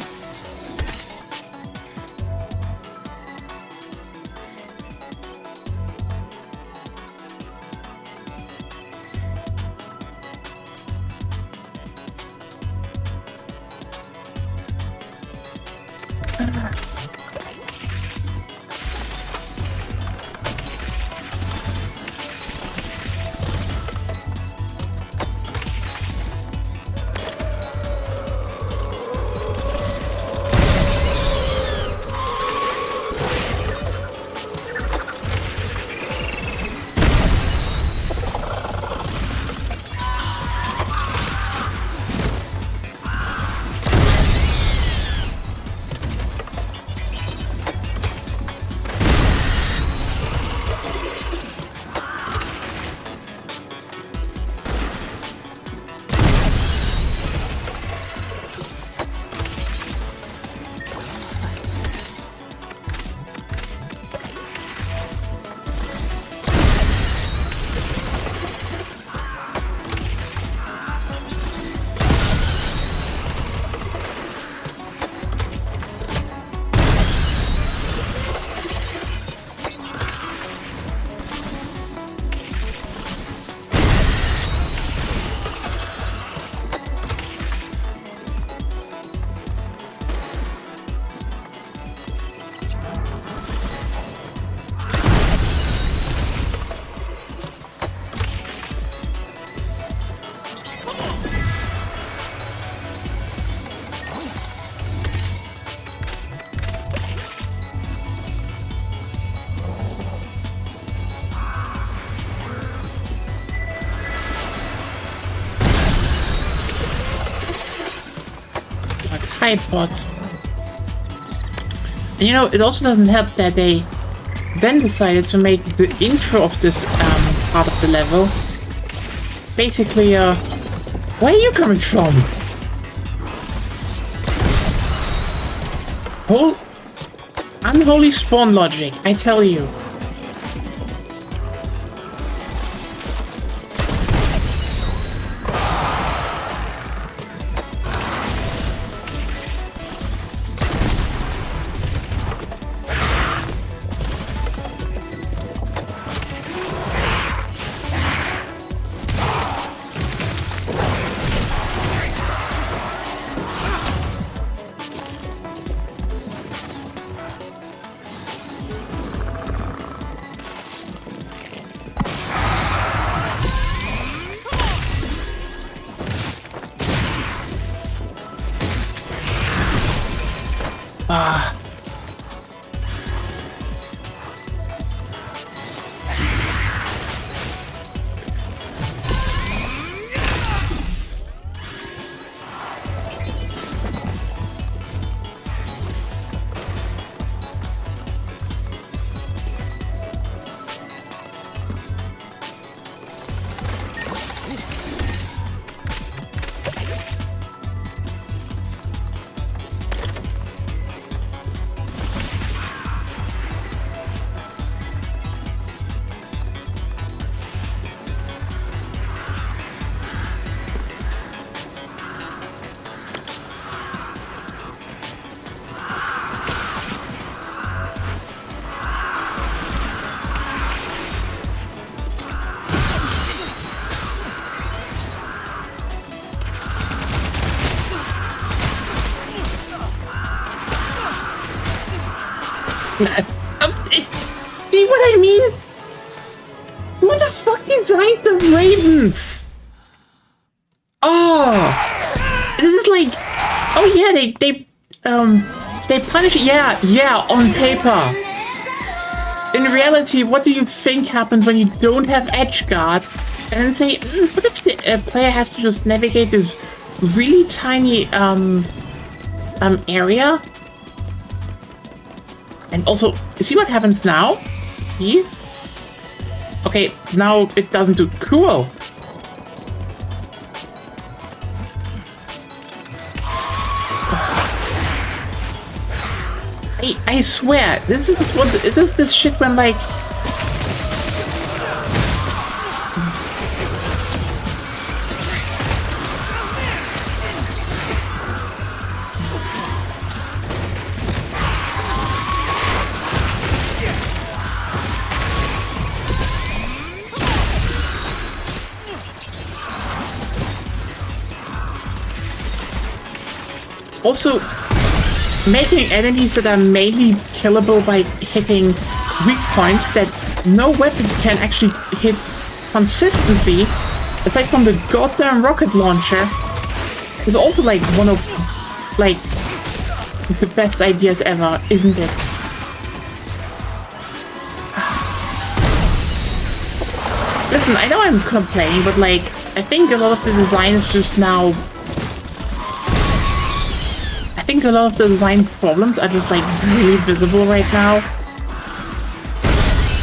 Speaker 5: Tripod. And you know, it also doesn't help that they then decided to make the intro of this part of the level basically where are you coming from? Whole unholy spawn logic, I tell you. Ah. See what I mean? Who the fuck designed the ravens? Oh, this is like, oh yeah, they punish, yeah, on paper. In reality, what do you think happens when you don't have edge guard? And then say, what if the player has to just navigate this really tiny area? And also, see what happens now? Here? Okay, now it doesn't do cool. I swear, this is this shit when like also making enemies that are mainly killable by hitting weak points that no weapon can actually hit consistently, aside from the goddamn rocket launcher, is also like one of like the best ideas ever, isn't it? Listen, I know I'm complaining, but like I think a lot of the design is just now. I think a lot of the design problems are just like really visible right now.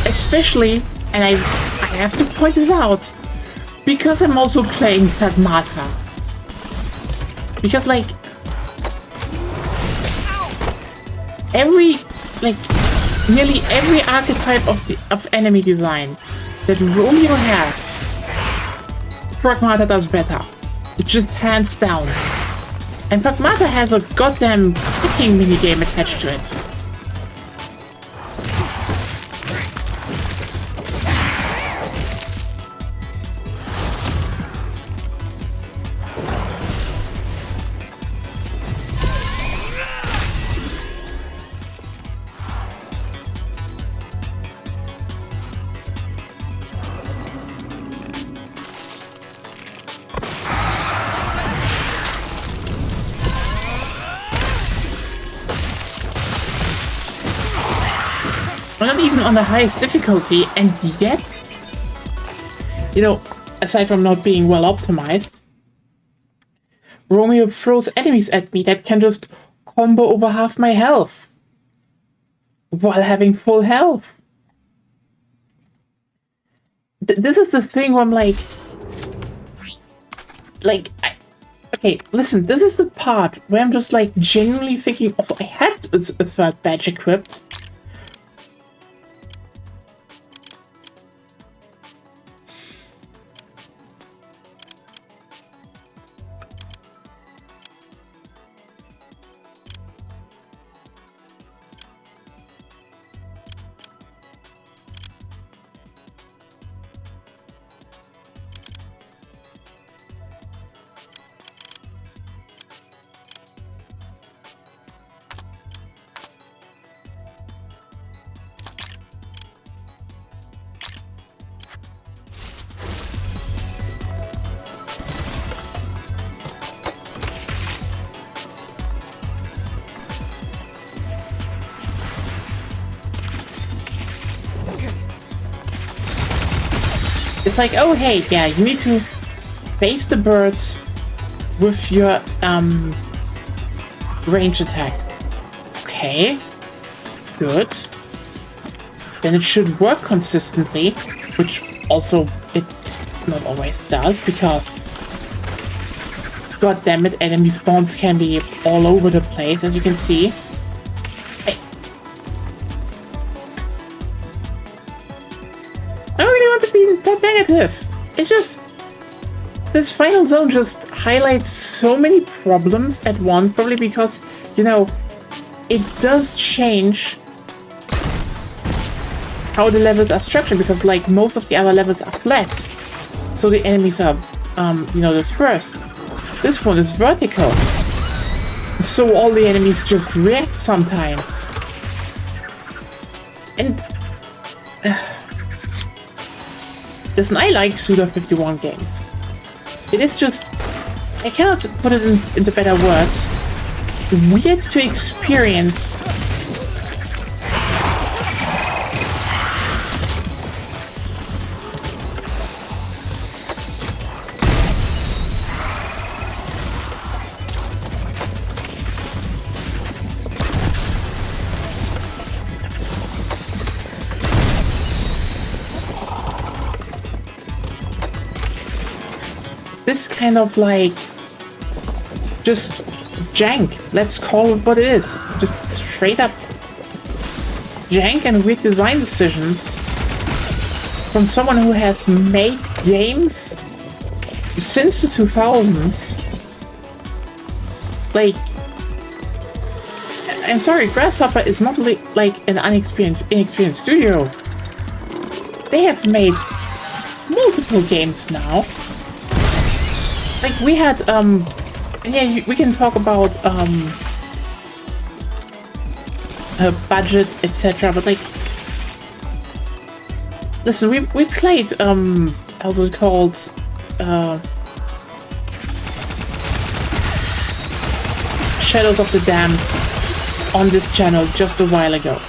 Speaker 5: Especially, and I have to point this out, because I'm also playing Pragmata. Because like nearly every archetype of enemy design that Romeo has, Pragmata does better. It's just hands down. And Pragmata has a goddamn clicking minigame attached to it. We're not even on the highest difficulty, and yet, you know, aside from not being well optimized, Romeo throws enemies at me that can just combo over half my health while having full health. This is the thing where I'm like, okay, listen, this is the part where I'm just like genuinely thinking, also I had a third badge equipped. It's like, oh hey, yeah, you need to face the birds with your range attack. Okay, good. Then it should work consistently, which also it not always does, because god damn it, enemy spawns can be all over the place, as you can see. I don't really want to be that negative. It's just this final zone just highlights so many problems at once, probably because, you know, it does change how the levels are structured, because like most of the other levels are flat, so the enemies are you know, dispersed. This one is vertical, so all the enemies just react sometimes. And listen, I like Suda51 games. It is just, I cannot put it into better words, weird to experience. This kind of like just jank, let's call it what it is, just straight up jank and weird design decisions from someone who has made games since the 2000s. Like, I'm sorry, Grasshopper is not like an inexperienced studio. They have made multiple games now. Like, we had, yeah, we can talk about, budget, etc., but, like, listen, we played, how's it called, Shadows of the Damned on this channel just a while ago.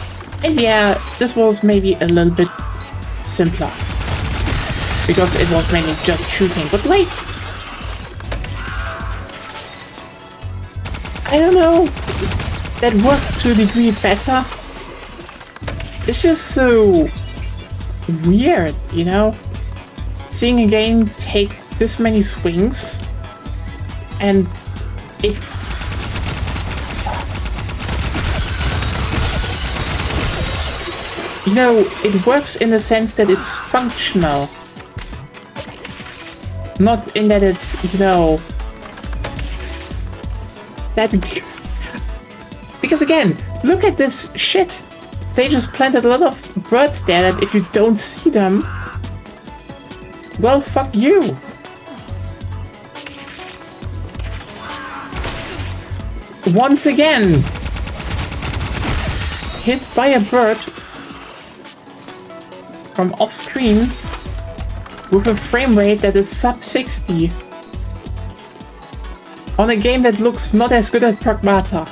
Speaker 5: And yeah, this was maybe a little bit simpler, because it was mainly just shooting, but, like, I don't know, that worked to a degree better. It's just so weird, you know? Seeing a game take this many swings, and it... You know, it works in the sense that it's functional. Not in that it's, you know... That, because again, look at this shit. They just planted a lot of birds there that if you don't see them, well, fuck you. Once again, hit by a bird from off screen with a frame rate that is sub 60. On a game that looks not as good as Pragmata.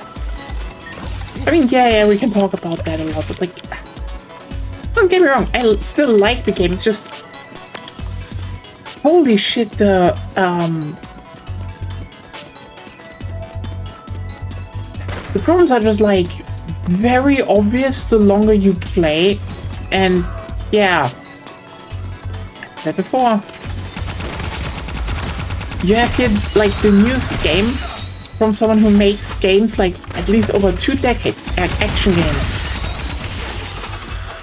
Speaker 5: I mean, yeah, we can talk about that a lot, but like... Don't get me wrong, I still like the game, it's just... Holy shit, the problems are just like very obvious the longer you play, and yeah. I've said before. You have here, like, the newest game from someone who makes games, like, at least over 2 decades, action games.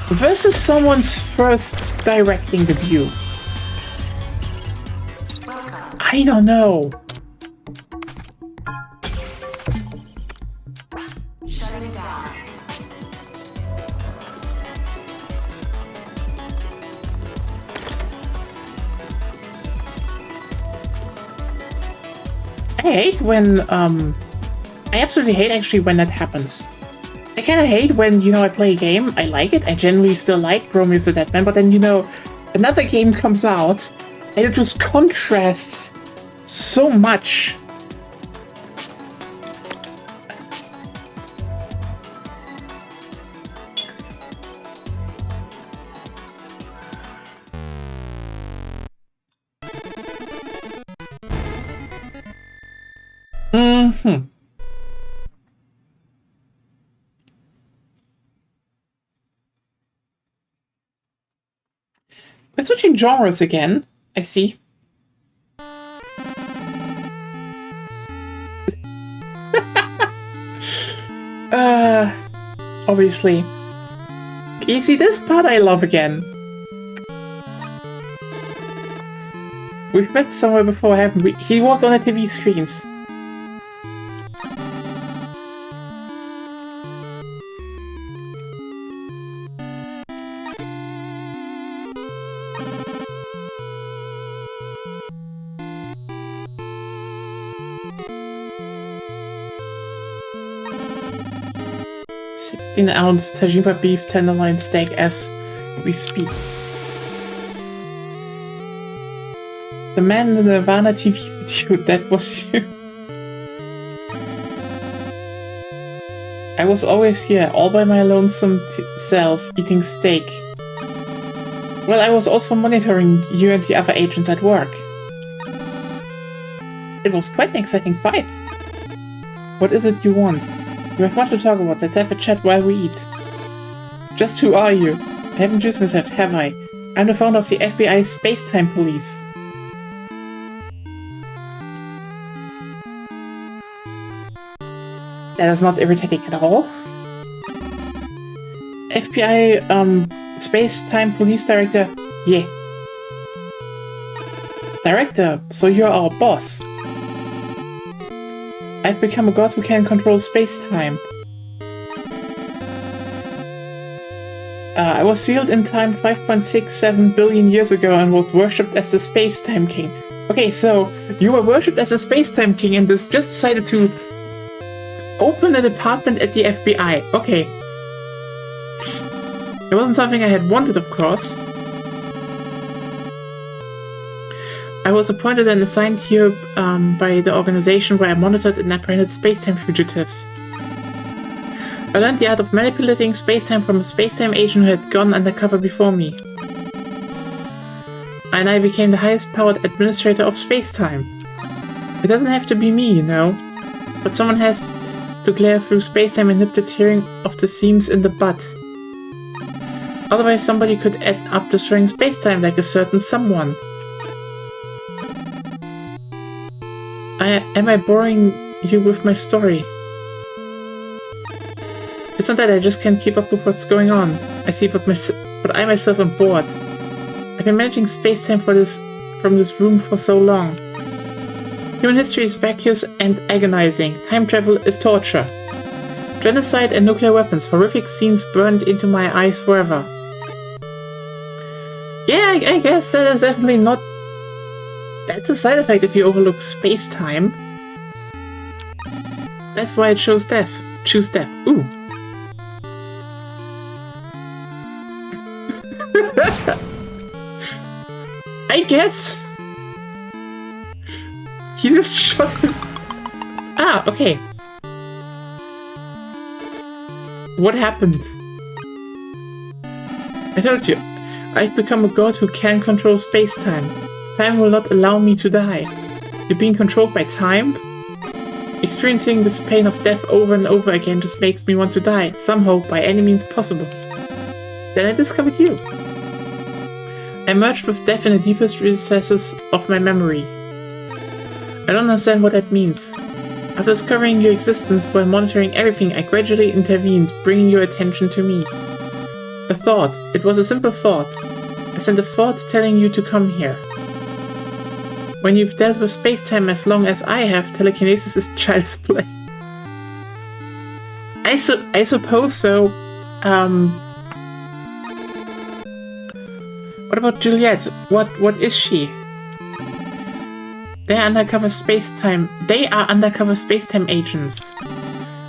Speaker 5: Versus someone's first directing debut. I don't know.
Speaker 8: Shutting down.
Speaker 5: I hate when, I absolutely hate actually when that happens. I kinda hate when, you know, I play a game, I like it, I generally still like Romeo the Deadman, but then, you know, another game comes out, and it just contrasts so much. Mm-hmm. We're switching genres again. I see. Obviously. You see, this part I love again. We've met somewhere before, haven't we? He was on the TV screens. Ounce Tajima beef tenderloin steak as we speak. The man in the Nirvana TV video, that was you. I was always here, all by my lonesome self, eating steak. Well, I was also monitoring you and the other agents at work. It was quite an exciting fight. What is it you want? We have much to talk about. Let's have a chat while we eat. Just who are you? I haven't introduced myself, have I? I'm the founder of the FBI Space-Time Police. That is not irritating at all. FBI Space-Time Police Director, yeah. Director, so you're our boss. I've become a god who can control space-time. I was sealed in time 5.67 billion years ago and was worshipped as the space-time king. Okay, so you were worshipped as a space-time king and just decided to open a department at the FBI. Okay. It wasn't something I had wanted, of course. I was appointed and assigned here by the organization where I monitored and apprehended space-time fugitives. I learned the art of manipulating space-time from a space-time agent who had gone undercover before me. And I became the highest-powered administrator of space-time. It doesn't have to be me, you know. But someone has to glare through space-time and nip the tearing of the seams in the butt. Otherwise somebody could end up destroying space-time like a certain someone. Am I boring you with my story? It's not that I just can't keep up with what's going on. I see, but I myself am bored. I've been managing space-time from this room for so long. Human history is vacuous and agonizing. Time travel is torture. Genocide and nuclear weapons, horrific scenes burned into my eyes forever. Yeah, I guess that is definitely not... That's a side effect if you overlook space-time. That's why I chose death. Choose death. Ooh. I guess. He just shot him. Ah, okay. What happened? I told you. I've become a god who can control space-time. Time will not allow me to die. You're being controlled by time? Experiencing this pain of death over and over again just makes me want to die, somehow, by any means possible. Then I discovered you. I merged with death in the deepest recesses of my memory. I don't understand what that means. After discovering your existence while monitoring everything, I gradually intervened, bringing your attention to me. A thought. It was a simple thought. I sent a thought telling you to come here. When you've dealt with space-time as long as I have, telekinesis is child's play. I suppose so. What about Juliet? What is she? They are undercover space-time agents.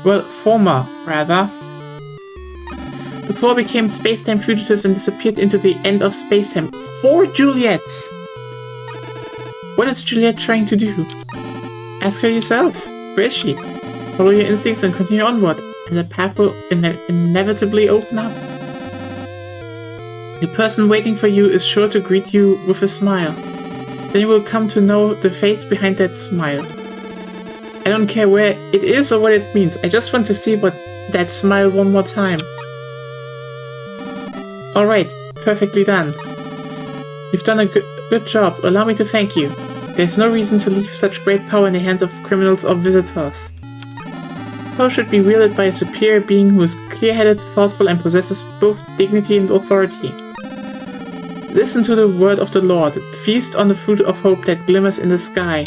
Speaker 5: Well, former, rather. The four became space-time fugitives and disappeared into the end of space-time. 4 Juliets! What is Juliet trying to do? Ask her yourself. Where is she? Follow your instincts and continue onward, and the path will inevitably open up. The person waiting for you is sure to greet you with a smile. Then you will come to know the face behind that smile. I don't care where it is or what it means. I just want to see that smile one more time. Alright, perfectly done. You've done a good job. Allow me to thank you. There's no reason to leave such great power in the hands of criminals or visitors. Power should be wielded by a superior being who is clear-headed, thoughtful, and possesses both dignity and authority. Listen to the word of the Lord. Feast on the fruit of hope that glimmers in the sky.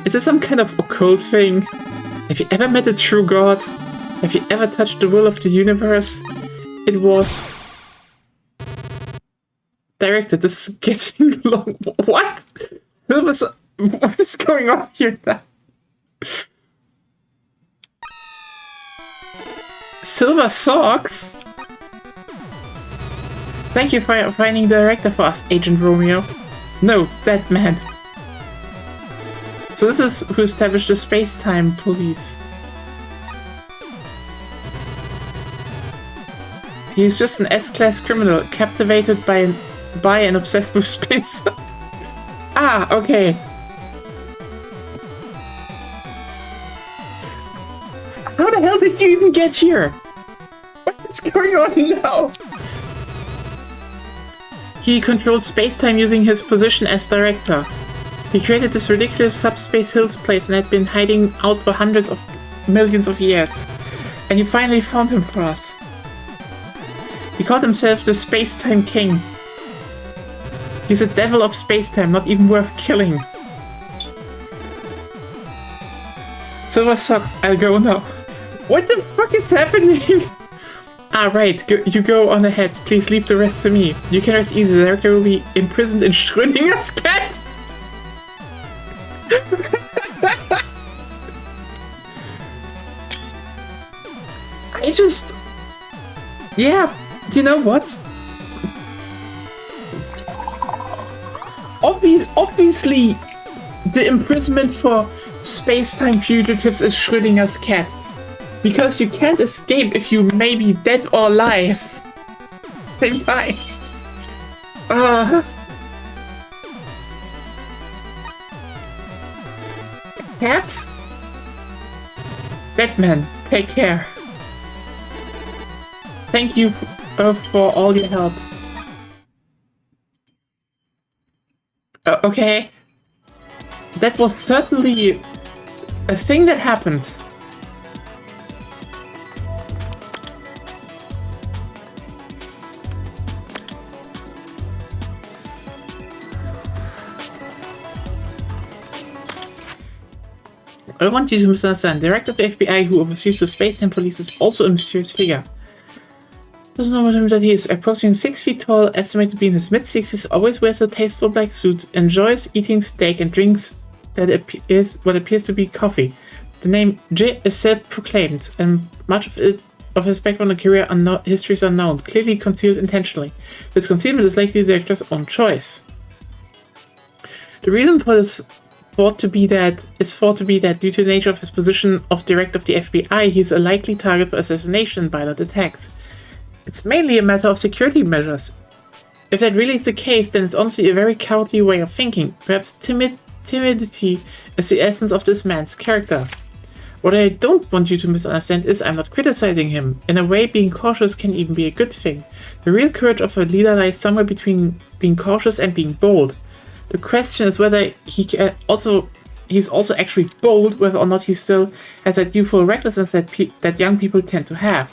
Speaker 5: Is this some kind of occult thing? Have you ever met a true God? Have you ever touched the will of the universe? It was... Directed. This is getting long. What? What is going on here now? Silver socks? Thank you for finding the director for us, Agent Romeo. No, that man. So this is who established the space-time police. He's just an S-class criminal, captivated by and obsessed with space. Ah, okay. How the hell did you even get here? What's going on now? He controlled space-time using his position as director. He created this ridiculous subspace hills place and had been hiding out for hundreds of millions of years. And you finally found him for us. He called himself the Space-Time King. He's a devil of space-time, not even worth killing. Silver socks, I'll go now. What the fuck is happening? Ah, right, you go on ahead. Please leave the rest to me. You can rest easy. The director will be imprisoned in Schrödinger's cat. I just... Yeah, you know what? Obviously, the imprisonment for space-time fugitives is Schrödinger's cat. Because you can't escape if you may be dead or alive. Same time. Cat? Batman, take care. Thank you for all your help. Okay. That was certainly a thing that happened. I don't want you to misunderstand. The director of the FBI who oversees the space-time police is also a mysterious figure. Doesn't know what that he is. Approaching 6 feet tall, estimated to be in his mid-60s, always wears a tasteful black suit, enjoys eating steak and drinks that is what appears to be coffee. The name J is self-proclaimed, and much of his background and career history is unknown, clearly concealed intentionally. This concealment is likely the director's own choice. The reason for this is thought to be that due to the nature of his position of director of the FBI, he is a likely target for assassination and violent attacks. It's mainly a matter of security measures. If that really is the case, then it's honestly a very cowardly way of thinking. Perhaps timidity is the essence of this man's character. What I don't want you to misunderstand is I'm not criticizing him. In a way, being cautious can even be a good thing. The real courage of a leader lies somewhere between being cautious and being bold. The question is whether he's also actually bold, whether or not he still has that youthful recklessness that young people tend to have.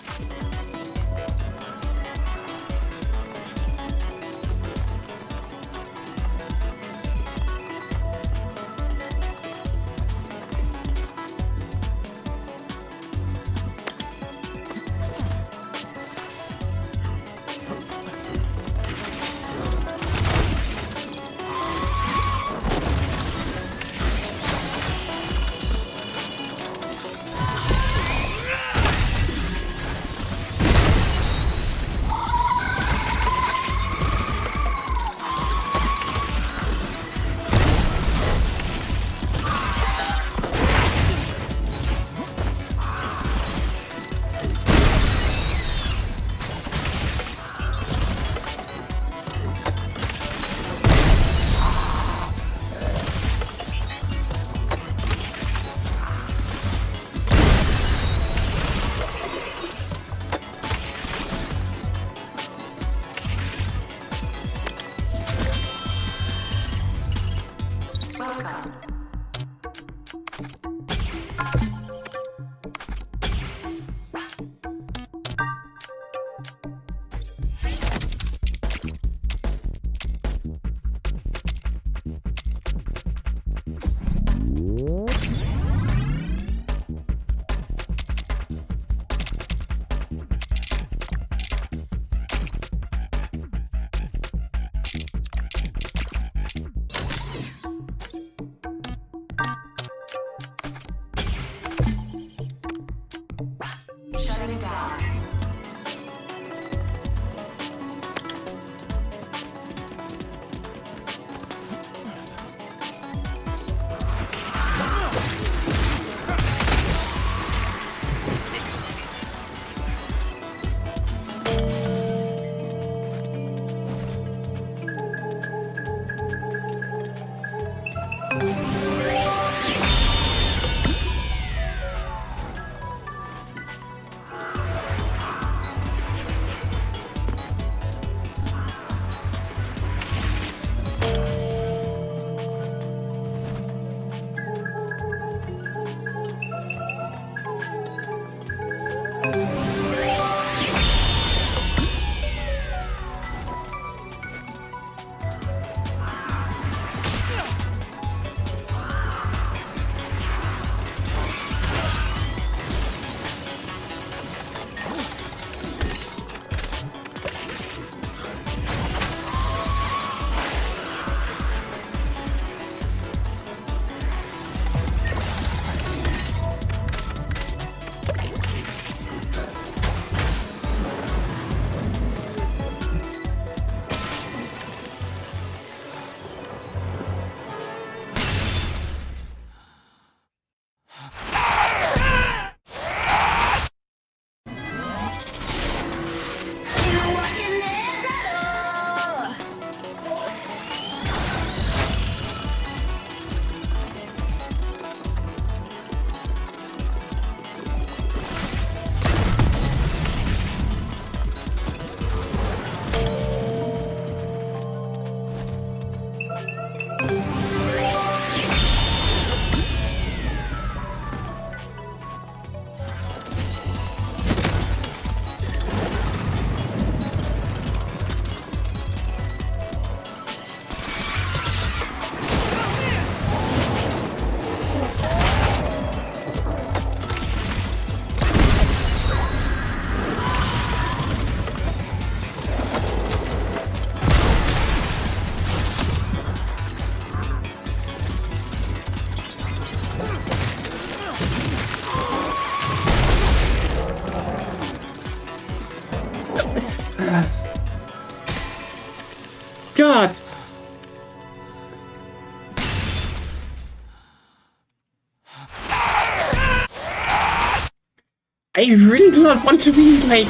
Speaker 5: I really do not want to be like,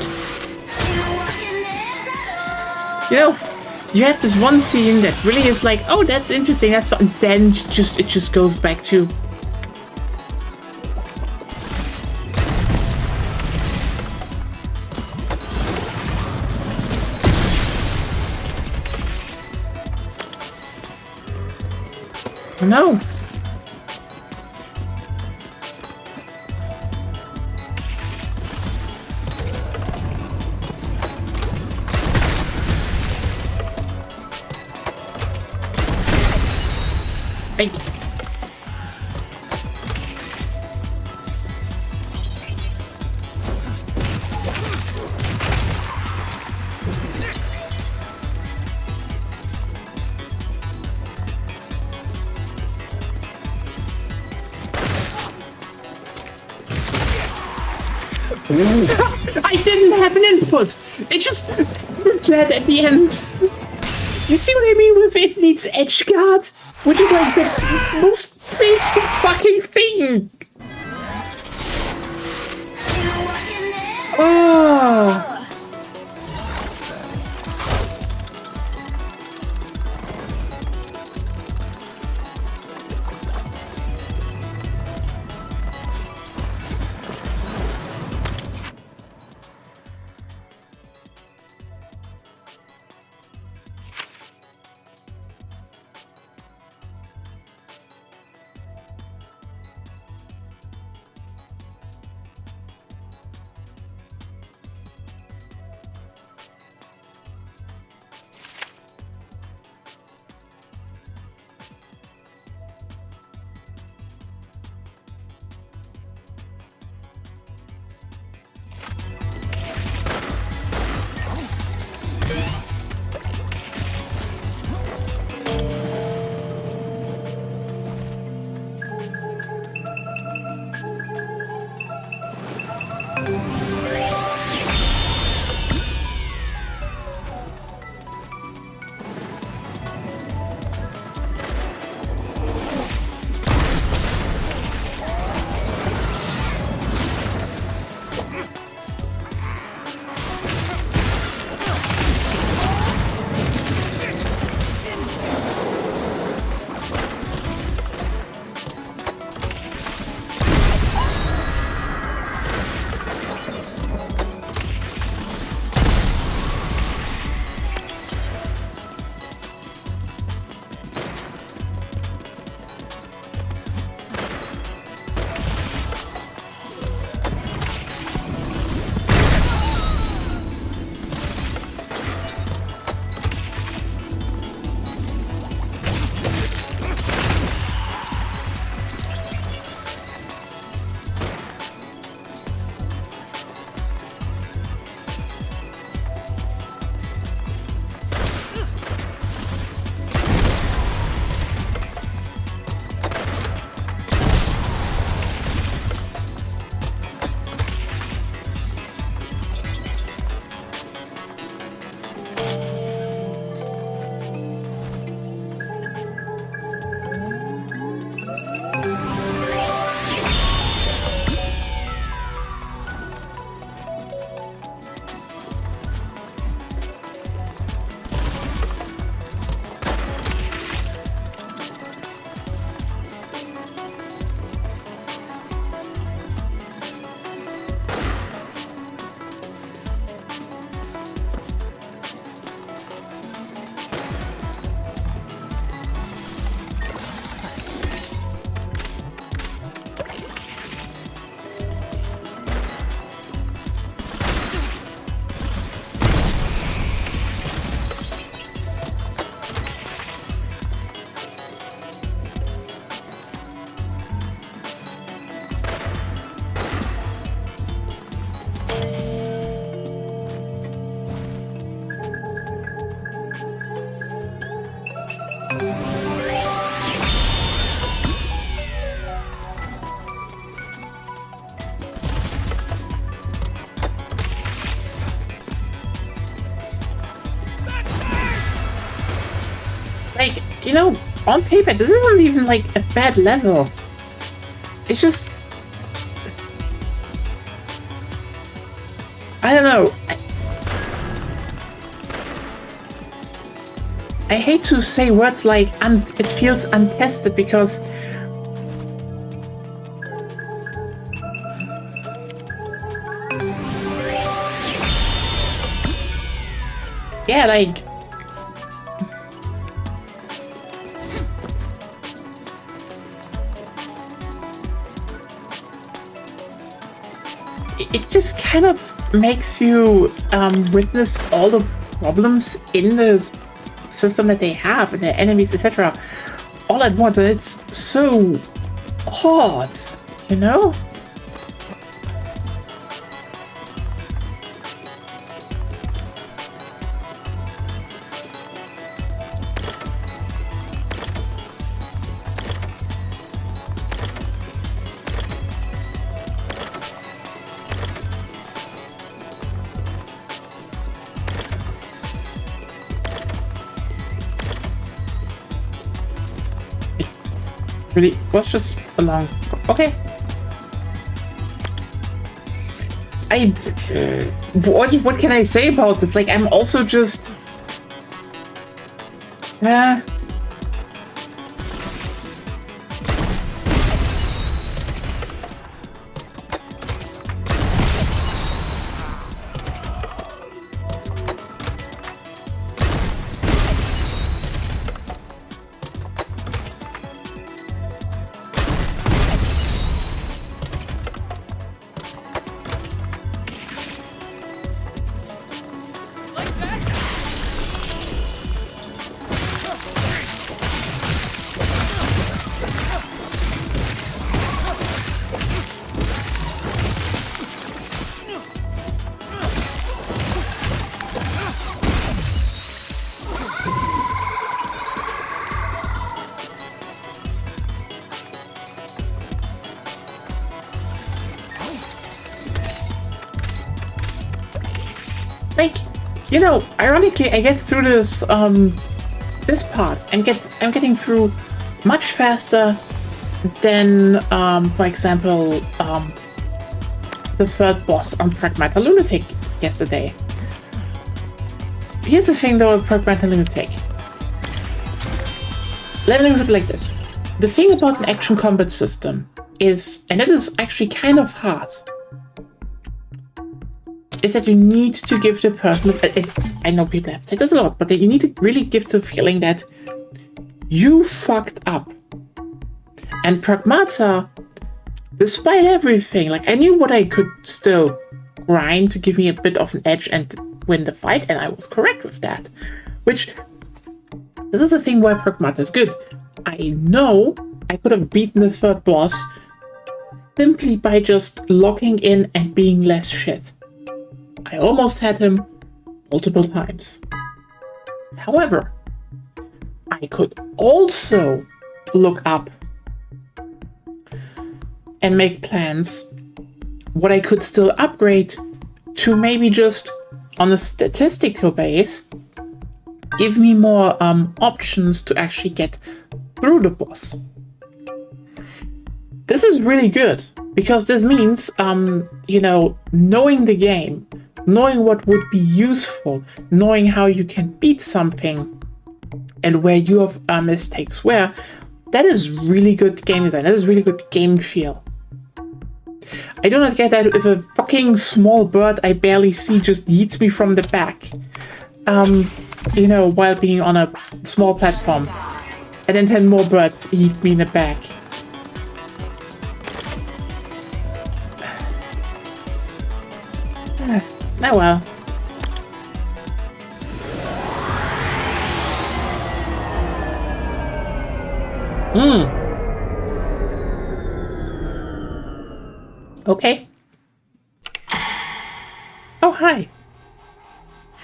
Speaker 5: you know, you have this one scene that really is like, oh, that's interesting, that's fun. And then it just goes back to oh no. Hey. I didn't have an input. It just dead at the end. You see what I mean with it needs edge guard, which is like the most basic fucking thing. Oh. Like, you know, on paper, this isn't even like a bad level. It's just I don't know. I hate to say words like it feels untested because yeah, like it just kind of makes you witness all the problems in the system that they have and their enemies, etc., all at once, and it's so hard, you know? Really was just a long. Okay. What can I say about this? Like, I'm also just. Like, you know, ironically, I get through this this part and I'm getting through much faster than, for example, the third boss on Pragmata Lunatic yesterday. Here's the thing though with Pragmata Lunatic. Let me put it like this. The thing about an action combat system is, and it is actually kind of hard, is that you need to give the person, I know people have said this a lot, but you need to really give the feeling that you fucked up. And Pragmata, despite everything, like I knew what I could still grind to give me a bit of an edge and win the fight, and I was correct with that. Which, this is the thing why Pragmata is good. I know I could have beaten the third boss simply by just locking in and being less shit. I almost had him multiple times. However, I could also look up and make plans what I could still upgrade to maybe just on a statistical base give me more options to actually get through the boss. This is really good because this means, you know, knowing the game, knowing what would be useful, knowing how you can beat something and where your mistakes were, that is really good game design. That is really good game feel. I do not get that if a fucking small bird I barely see just yeets me from the back, you know, while being on a small platform, and then 10 more birds eat me in the back. Oh well. Okay. Oh, hi.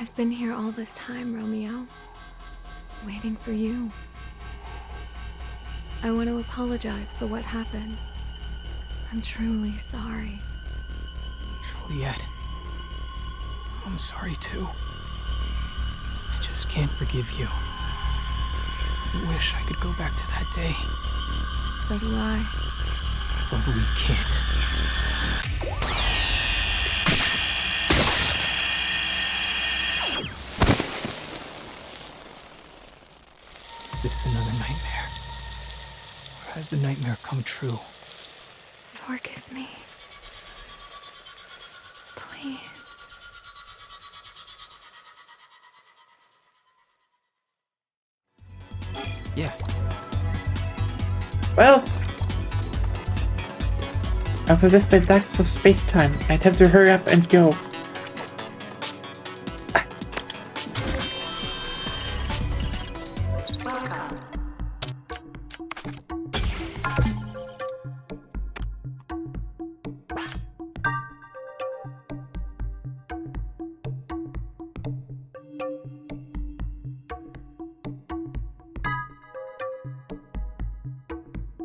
Speaker 8: I've been here all this time, Romeo. Waiting for you. I want to apologize for what happened. I'm truly sorry.
Speaker 7: Juliet. I'm sorry too. I just can't forgive you. I wish I could go back to that day.
Speaker 8: So do I.
Speaker 7: But we can't. has the nightmare come true?
Speaker 8: Forgive me. Please.
Speaker 7: Yeah.
Speaker 5: Well, I'm possessed by darkness of space-time. I'd have to hurry up and go.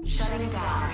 Speaker 9: Shutting down.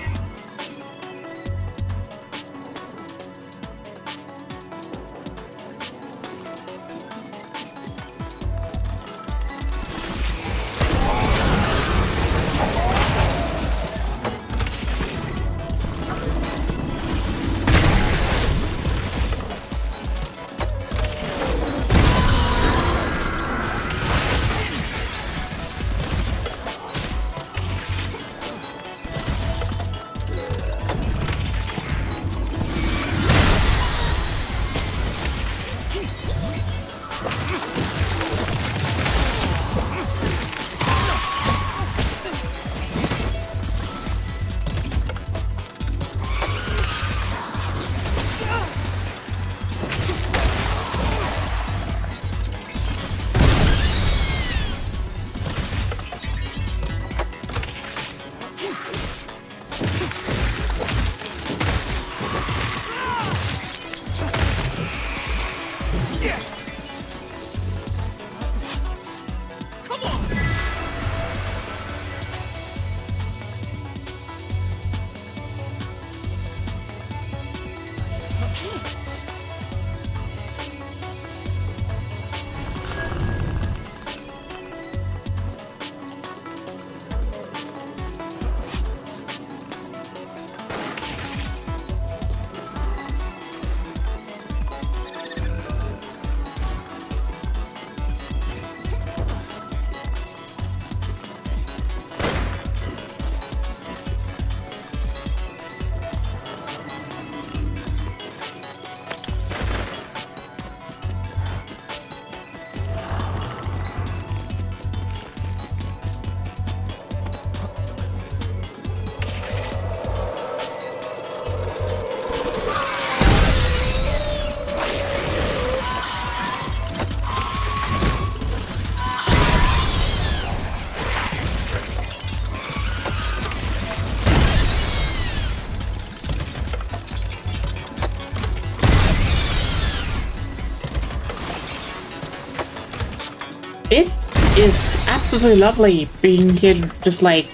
Speaker 5: It is absolutely lovely being here, just like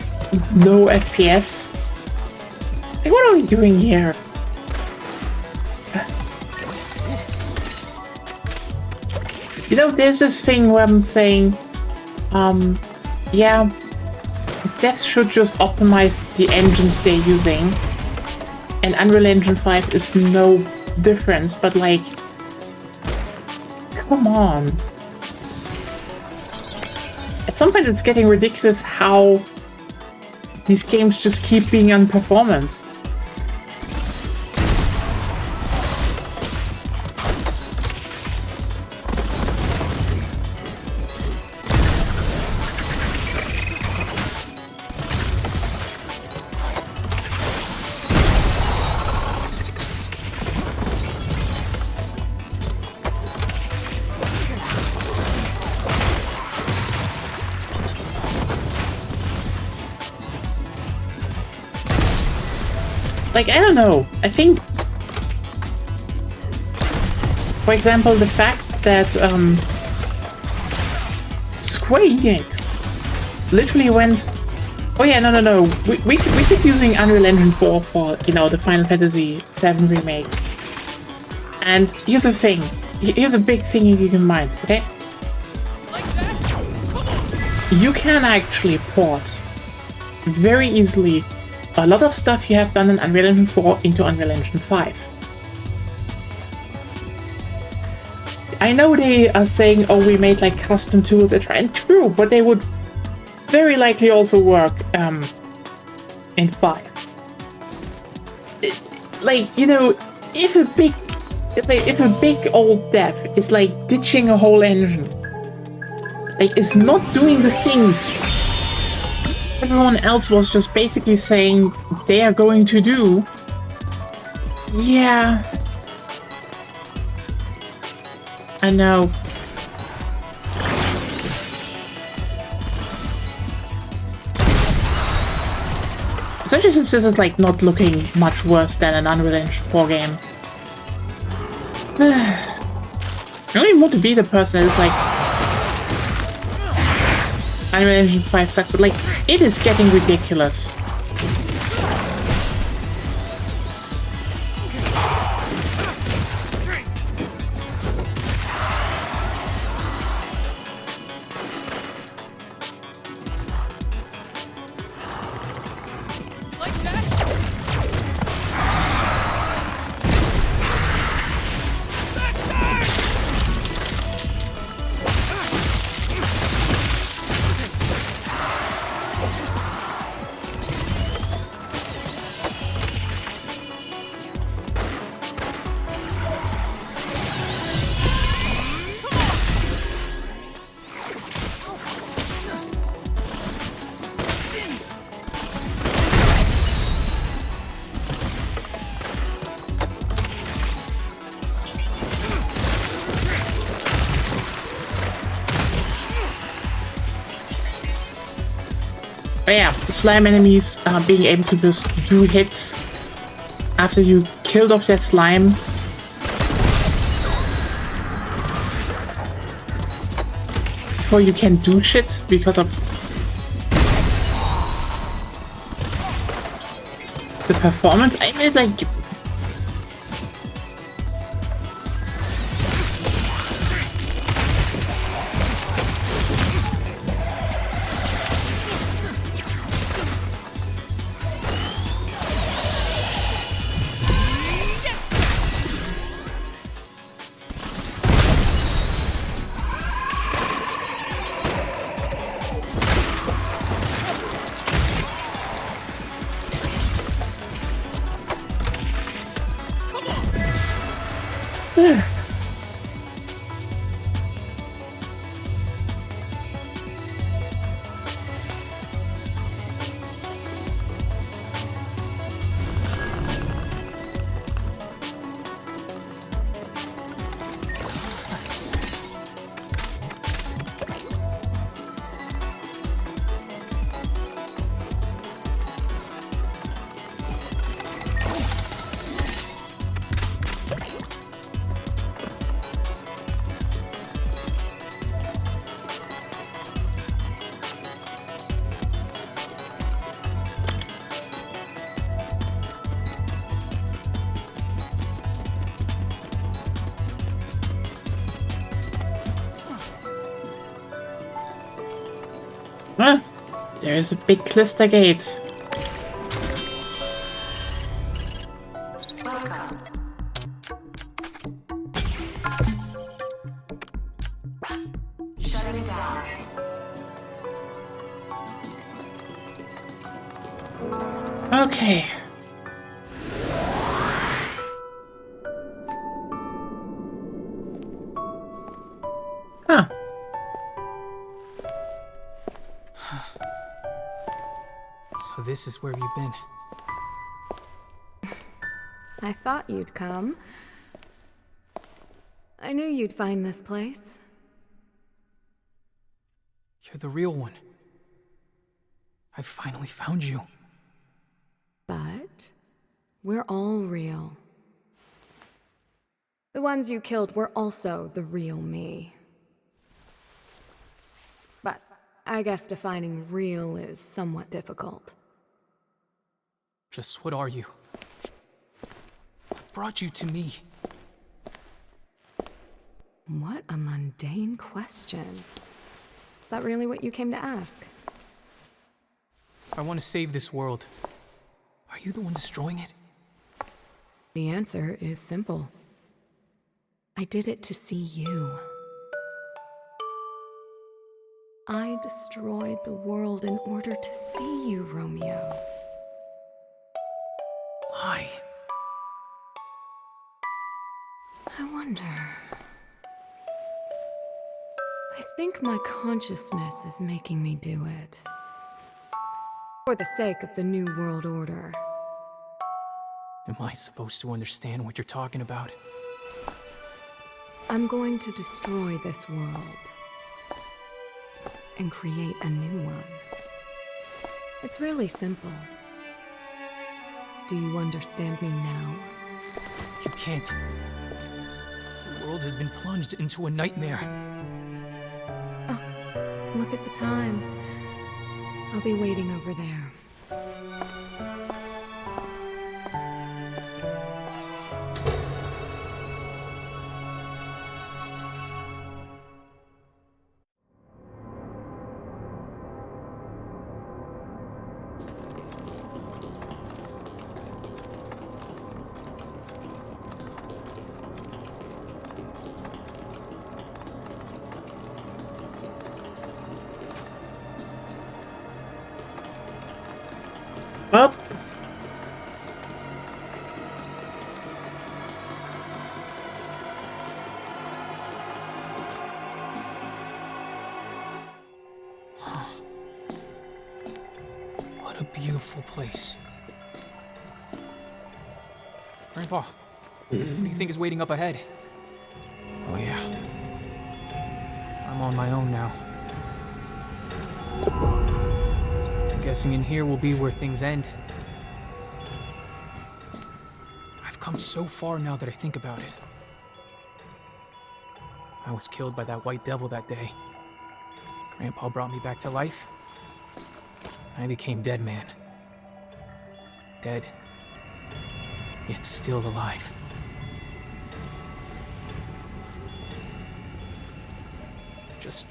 Speaker 5: no FPS. Like, what are we doing here? You know, there's this thing where I'm saying, yeah, devs should just optimize the engines they're using, and Unreal Engine 5 is no difference, but like, come on. At some point it's getting ridiculous how these games just keep being unperformant. Like, I don't know, I think, for example, the fact that Square Enix literally went, oh yeah, no, we keep using Unreal Engine 4 for, you know, the Final Fantasy VII remakes. And here's the thing, here's a big thing you keep in mind, okay? You can actually port very easily a lot of stuff you have done in Unreal Engine 4 into Unreal Engine 5. I know they are saying, oh, we made like custom tools, etc. And true, but they would very likely also work in 5. Like, you know, if a big old death is like ditching a whole engine, like it's not doing the thing everyone else was just basically saying they are going to do, yeah, I know. Especially since this is like not looking much worse than an Unreal Engine 4 game. I don't even want to be the person who's like, Unreal Engine 5 sucks, but like, it is getting ridiculous. But yeah, slime enemies being able to just do hits after you killed off that slime. Before you can do shit because of the performance. I mean, like, there is a big cluster gate. Okay. Huh.
Speaker 7: So this is where you've been.
Speaker 8: I thought you'd come. I knew you'd find this place.
Speaker 7: You're the real one. I finally found you.
Speaker 8: But we're all real. The ones you killed were also the real me. But I guess defining real is somewhat difficult.
Speaker 7: Just what are you? What brought you to me?
Speaker 8: What a mundane question. Is that really what you came to ask?
Speaker 7: I want to save this world. Are you the one destroying it?
Speaker 8: The answer is simple. I did it to see you. I destroyed the world in order to see you, Romeo.
Speaker 7: Why?
Speaker 8: I wonder. I think my consciousness is making me do it. For the sake of the New World Order.
Speaker 7: Am I supposed to understand what you're talking about?
Speaker 8: I'm going to destroy this world. And create a new one. It's really simple. Do you understand me now?
Speaker 7: You can't. The world has been plunged into a nightmare.
Speaker 8: Oh, look at the time. I'll be waiting over there.
Speaker 5: Up.
Speaker 7: What a beautiful place. Grandpa, what do you think is waiting up ahead? Oh yeah. I'm on my own now. I'm guessing in here will be where things end. I've come so far now that I think about it. I was killed by that white devil that day. Grandpa brought me back to life. I became Dead Man. Dead, yet still alive. Just,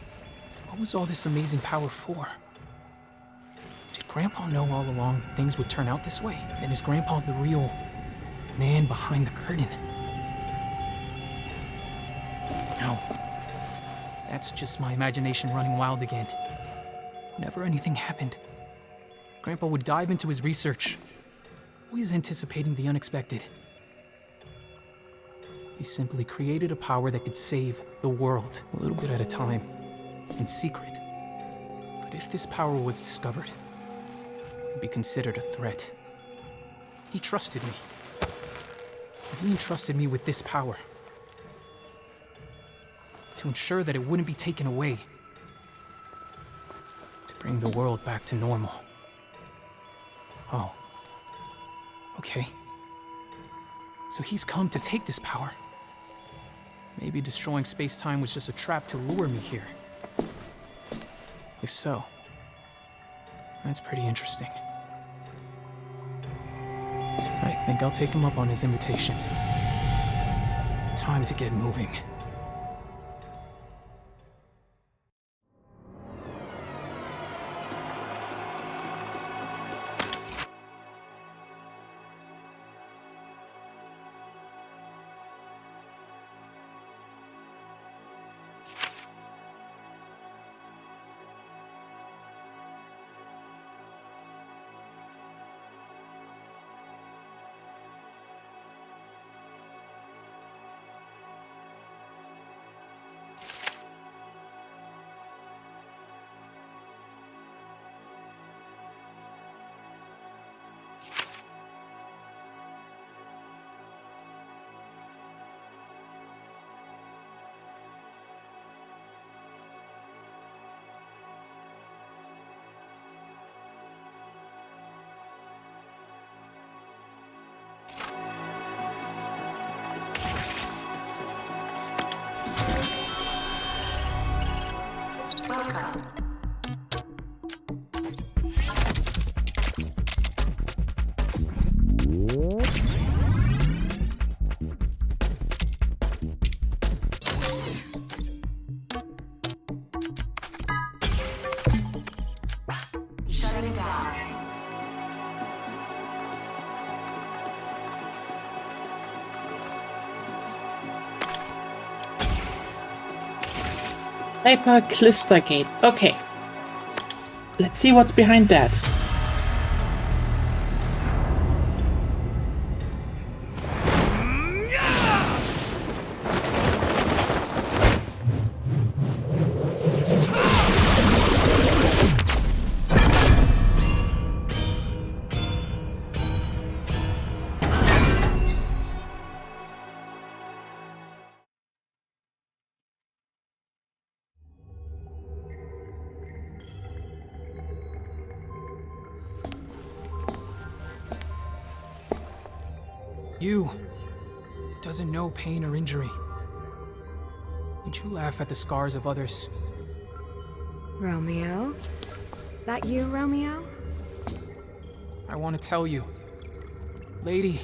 Speaker 7: what was all this amazing power for? Did Grandpa know all along that things would turn out this way? And is Grandpa the real man behind the curtain? No. That's just my imagination running wild again. Whenever anything happened, Grandpa would dive into his research, always anticipating the unexpected. He simply created a power that could save the world, a little bit at a time, in secret. But if this power was discovered, it'd be considered a threat. He trusted me. And he entrusted me with this power. To ensure that it wouldn't be taken away. To bring the world back to normal. Oh. Okay. So he's come to take this power. Maybe destroying space-time was just a trap to lure me here. If so, that's pretty interesting. I think I'll take him up on his invitation. Time to get moving.
Speaker 5: Hypercluster gate. Okay. Let's see what's behind that.
Speaker 7: You, who doesn't know pain or injury. Would you laugh at the scars of others?
Speaker 8: Romeo? Is that you, Romeo?
Speaker 7: I want to tell you. Lady,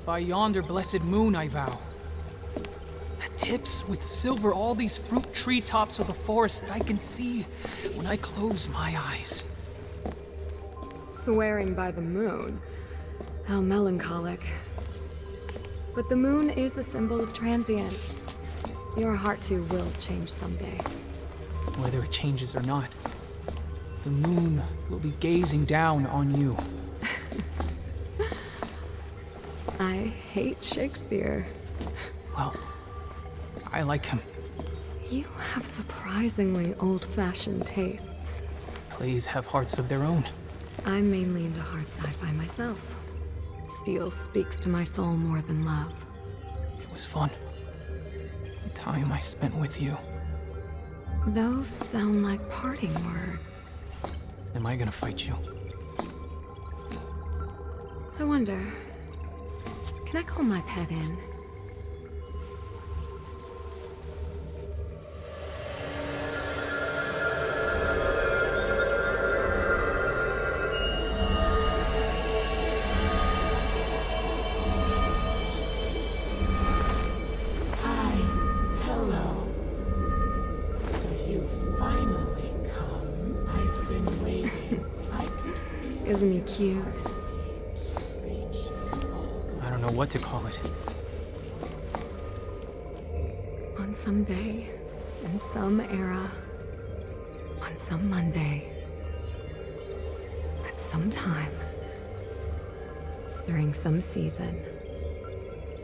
Speaker 7: by yonder blessed moon I vow, that tips with silver all these fruit treetops of the forest that I can see when I close my eyes.
Speaker 8: Swearing by the moon. How melancholic. But the moon is a symbol of transience. Your heart too will change someday.
Speaker 7: Whether it changes or not, the moon will be gazing down on you.
Speaker 8: I hate Shakespeare.
Speaker 7: Well, I like him.
Speaker 8: You have surprisingly old-fashioned tastes.
Speaker 7: Plays have hearts of their own.
Speaker 8: I'm mainly into hard sci-fi myself. Steel speaks to my soul more than love.
Speaker 7: It was fun. The time I spent with you.
Speaker 8: Those sound like parting words.
Speaker 7: Am I gonna fight you?
Speaker 8: I wonder, can I call my pet in? Isn't he cute?
Speaker 7: I don't know what to call it.
Speaker 8: On some day, in some era, on some Monday, at some time, during some season,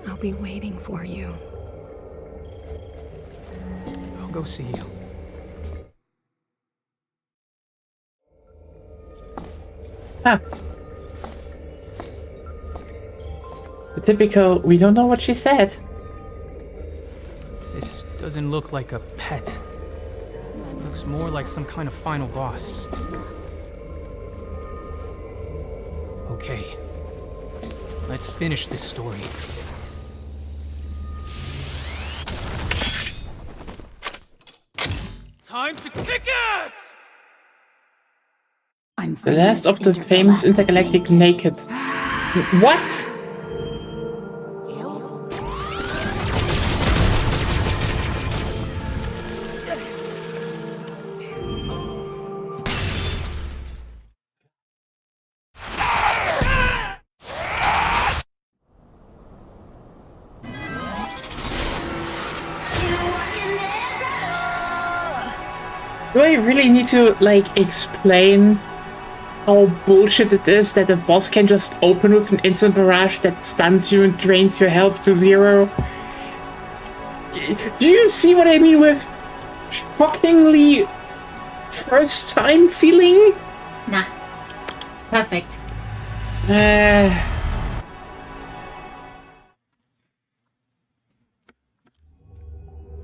Speaker 8: I'll be waiting for you.
Speaker 7: I'll go see you.
Speaker 5: Ah. The typical, we don't know what she said.
Speaker 7: This doesn't look like a pet. It looks more like some kind of final boss. Okay. Let's finish this story. Time to kick ass!
Speaker 5: The last of the famous intergalactic naked. What? Do I really need to, like, explain how bullshit it is that a boss can just open with an instant barrage that stuns you and drains your health to 0? Do you see what I mean with shockingly first time feeling?
Speaker 9: Nah. It's perfect.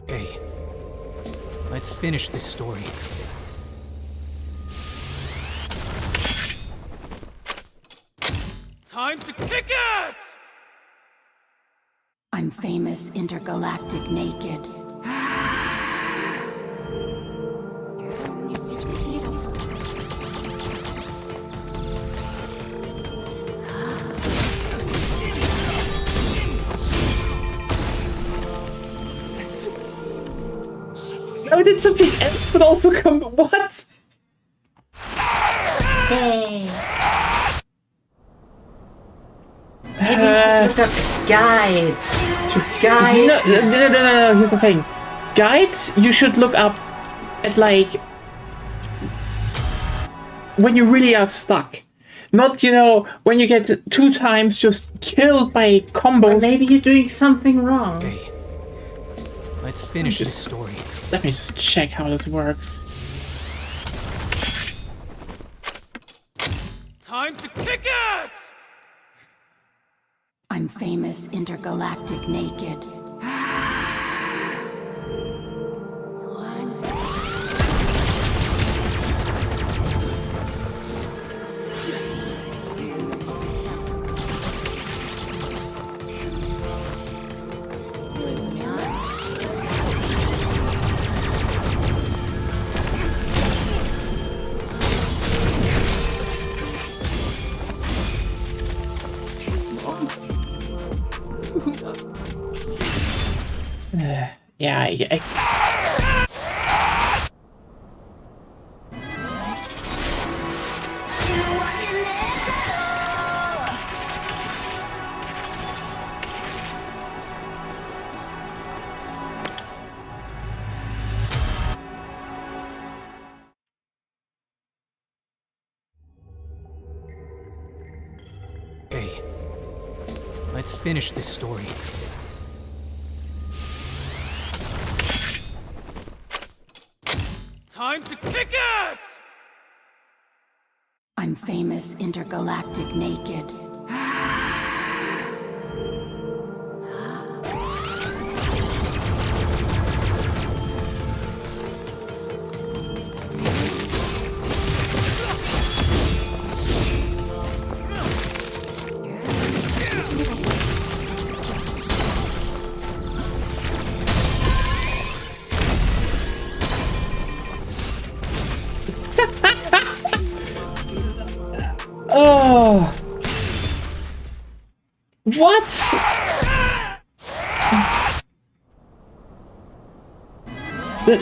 Speaker 7: Okay. Let's finish this story. Time to kick ass!
Speaker 9: I'm famous intergalactic naked.
Speaker 5: No, I did something else, but also come. What?
Speaker 9: Hey. Maybe you could look up guides. Guides.
Speaker 5: No. Here's the thing. Guides, you should look up at, like, when you really are stuck. Not, when you get 2 times just killed by combos.
Speaker 9: Or maybe you're doing something wrong.
Speaker 7: Okay. Let's finish this story.
Speaker 5: Let me just check how this works.
Speaker 7: Time to kick ass!
Speaker 9: I'm famous intergalactic naked.
Speaker 5: Yeah, I
Speaker 7: Okay, let's finish this story.
Speaker 4: Time to kick ass!
Speaker 10: I'm famous, intergalactic, naked.
Speaker 5: Oh. What?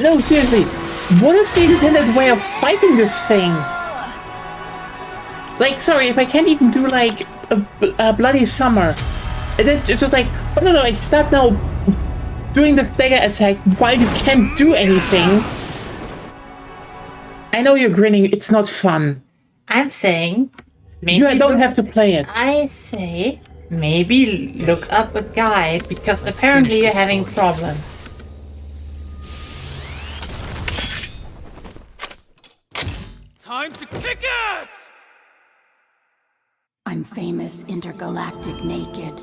Speaker 5: No, seriously. What is the intended way of fighting this thing? Like, sorry, if I can't even do, like, a bloody summer. And then it's just like, oh no, I start now doing the dagger attack while you can't do anything. I know you're grinning, it's not fun.
Speaker 9: I'm saying... Maybe
Speaker 5: You don't have to play it.
Speaker 9: I say, maybe look up a guide, because apparently you're having problems.
Speaker 4: Time to kick ass!
Speaker 10: I'm famous, intergalactic, naked.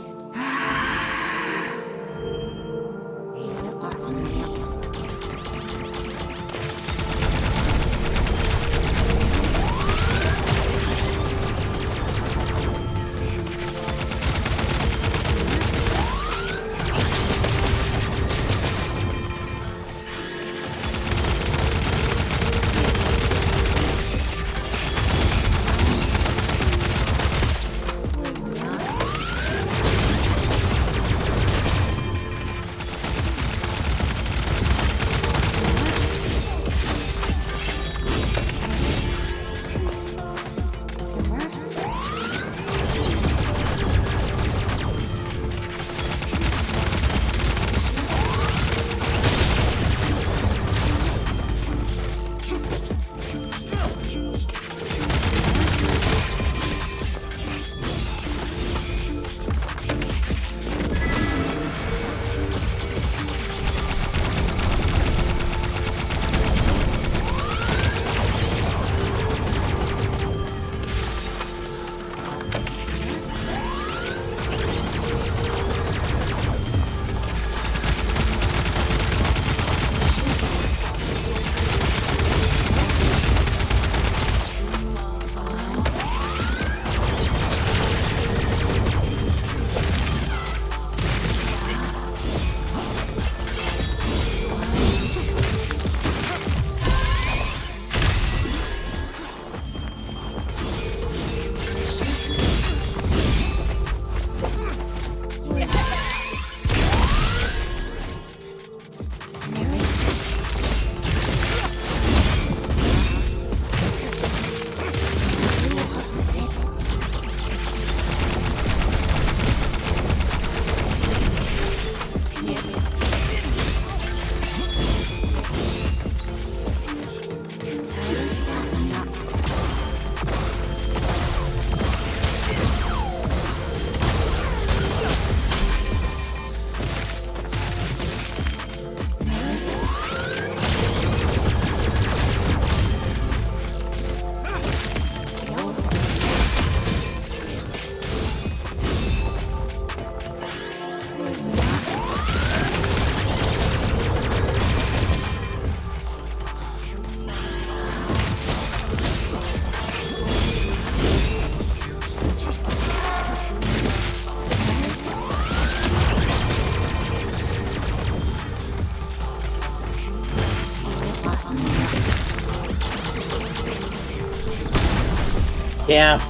Speaker 5: Yeah,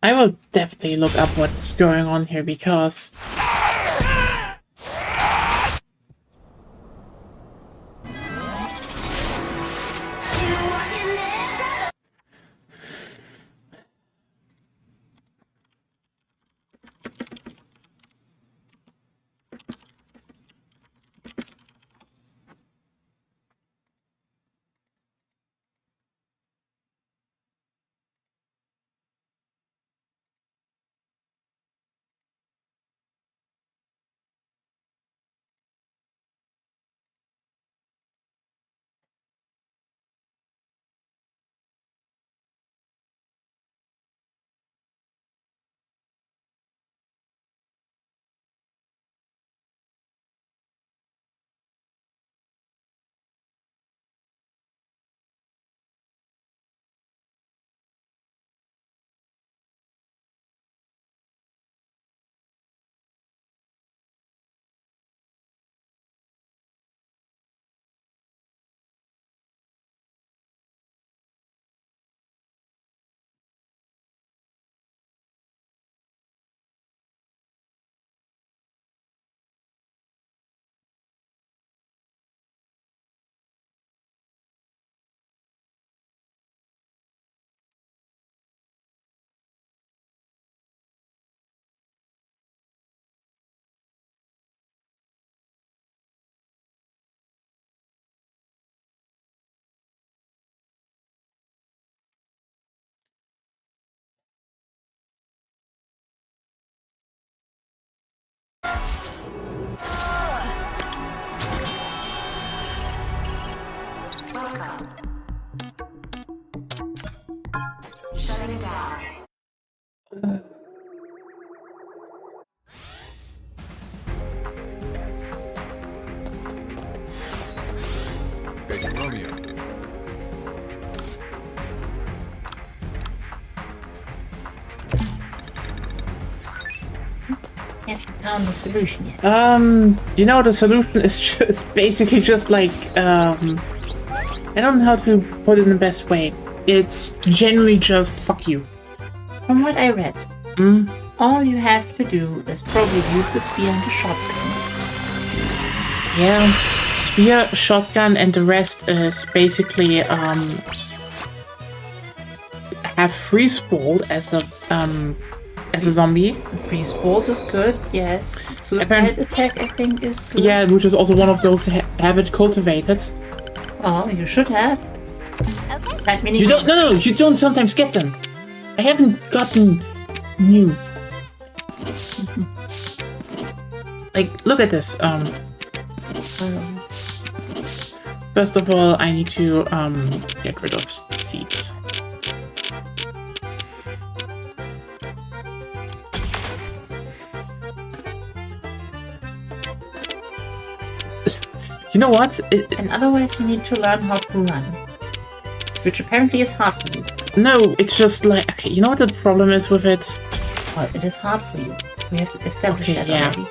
Speaker 5: I will definitely look up what's going on here because...
Speaker 10: Shutting down.
Speaker 2: Hey, Romeo.
Speaker 9: Haven't found the solution yet.
Speaker 5: You know, the solution is just basically just like, I don't know how to put it in the best way. It's generally just fuck you.
Speaker 9: From what I read, all you have to do is probably use the spear and the shotgun.
Speaker 5: Yeah, spear, shotgun, and the rest is basically, have freeze ball as a zombie.
Speaker 9: Freeze bolt is good, yes. Suicide attack, I think, is good.
Speaker 5: Yeah, which is also one of those have it cultivated.
Speaker 9: Oh, you should have. That many.
Speaker 5: You don't. No, you don't sometimes get them. I haven't gotten new. Like, look at this. First of all, I need to get rid of seeds. You know what?
Speaker 9: And otherwise, you need to learn how to run, which apparently is hard for you.
Speaker 5: No, it's just like, okay, you know what the problem is with it?
Speaker 9: Well, it is hard for you. We have established that already.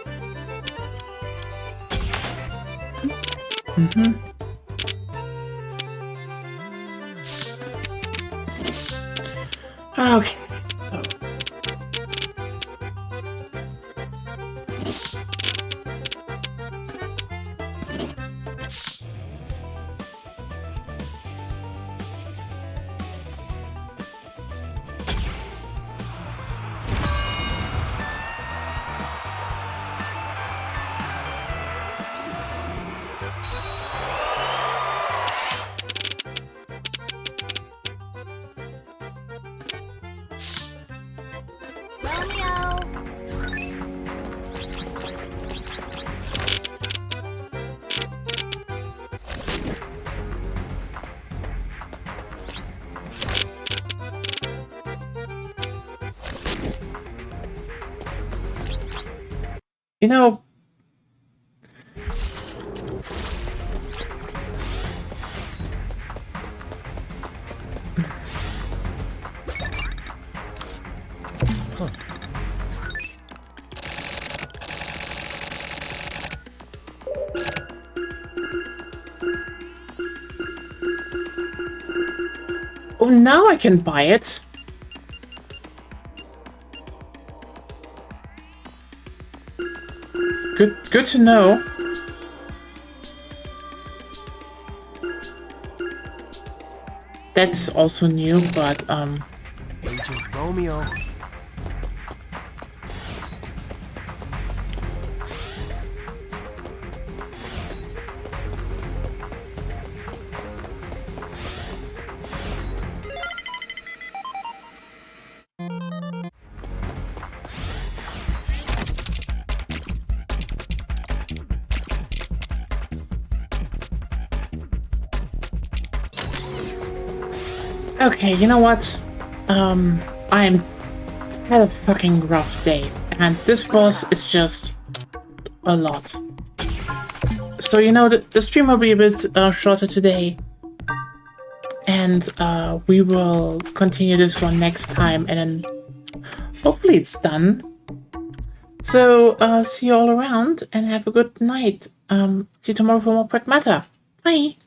Speaker 5: Okay.
Speaker 10: Romeo!
Speaker 5: You know, oh, now I can buy it. good to know. That's also new, but
Speaker 2: Agent Romeo.
Speaker 5: okay, you know what? I'm had a fucking rough day, and this boss is just a lot. So you know, the stream will be a bit shorter today, and we will continue this one next time, and then hopefully it's done. So see you all around, and have a good night. See you tomorrow for more Pragmata. Bye!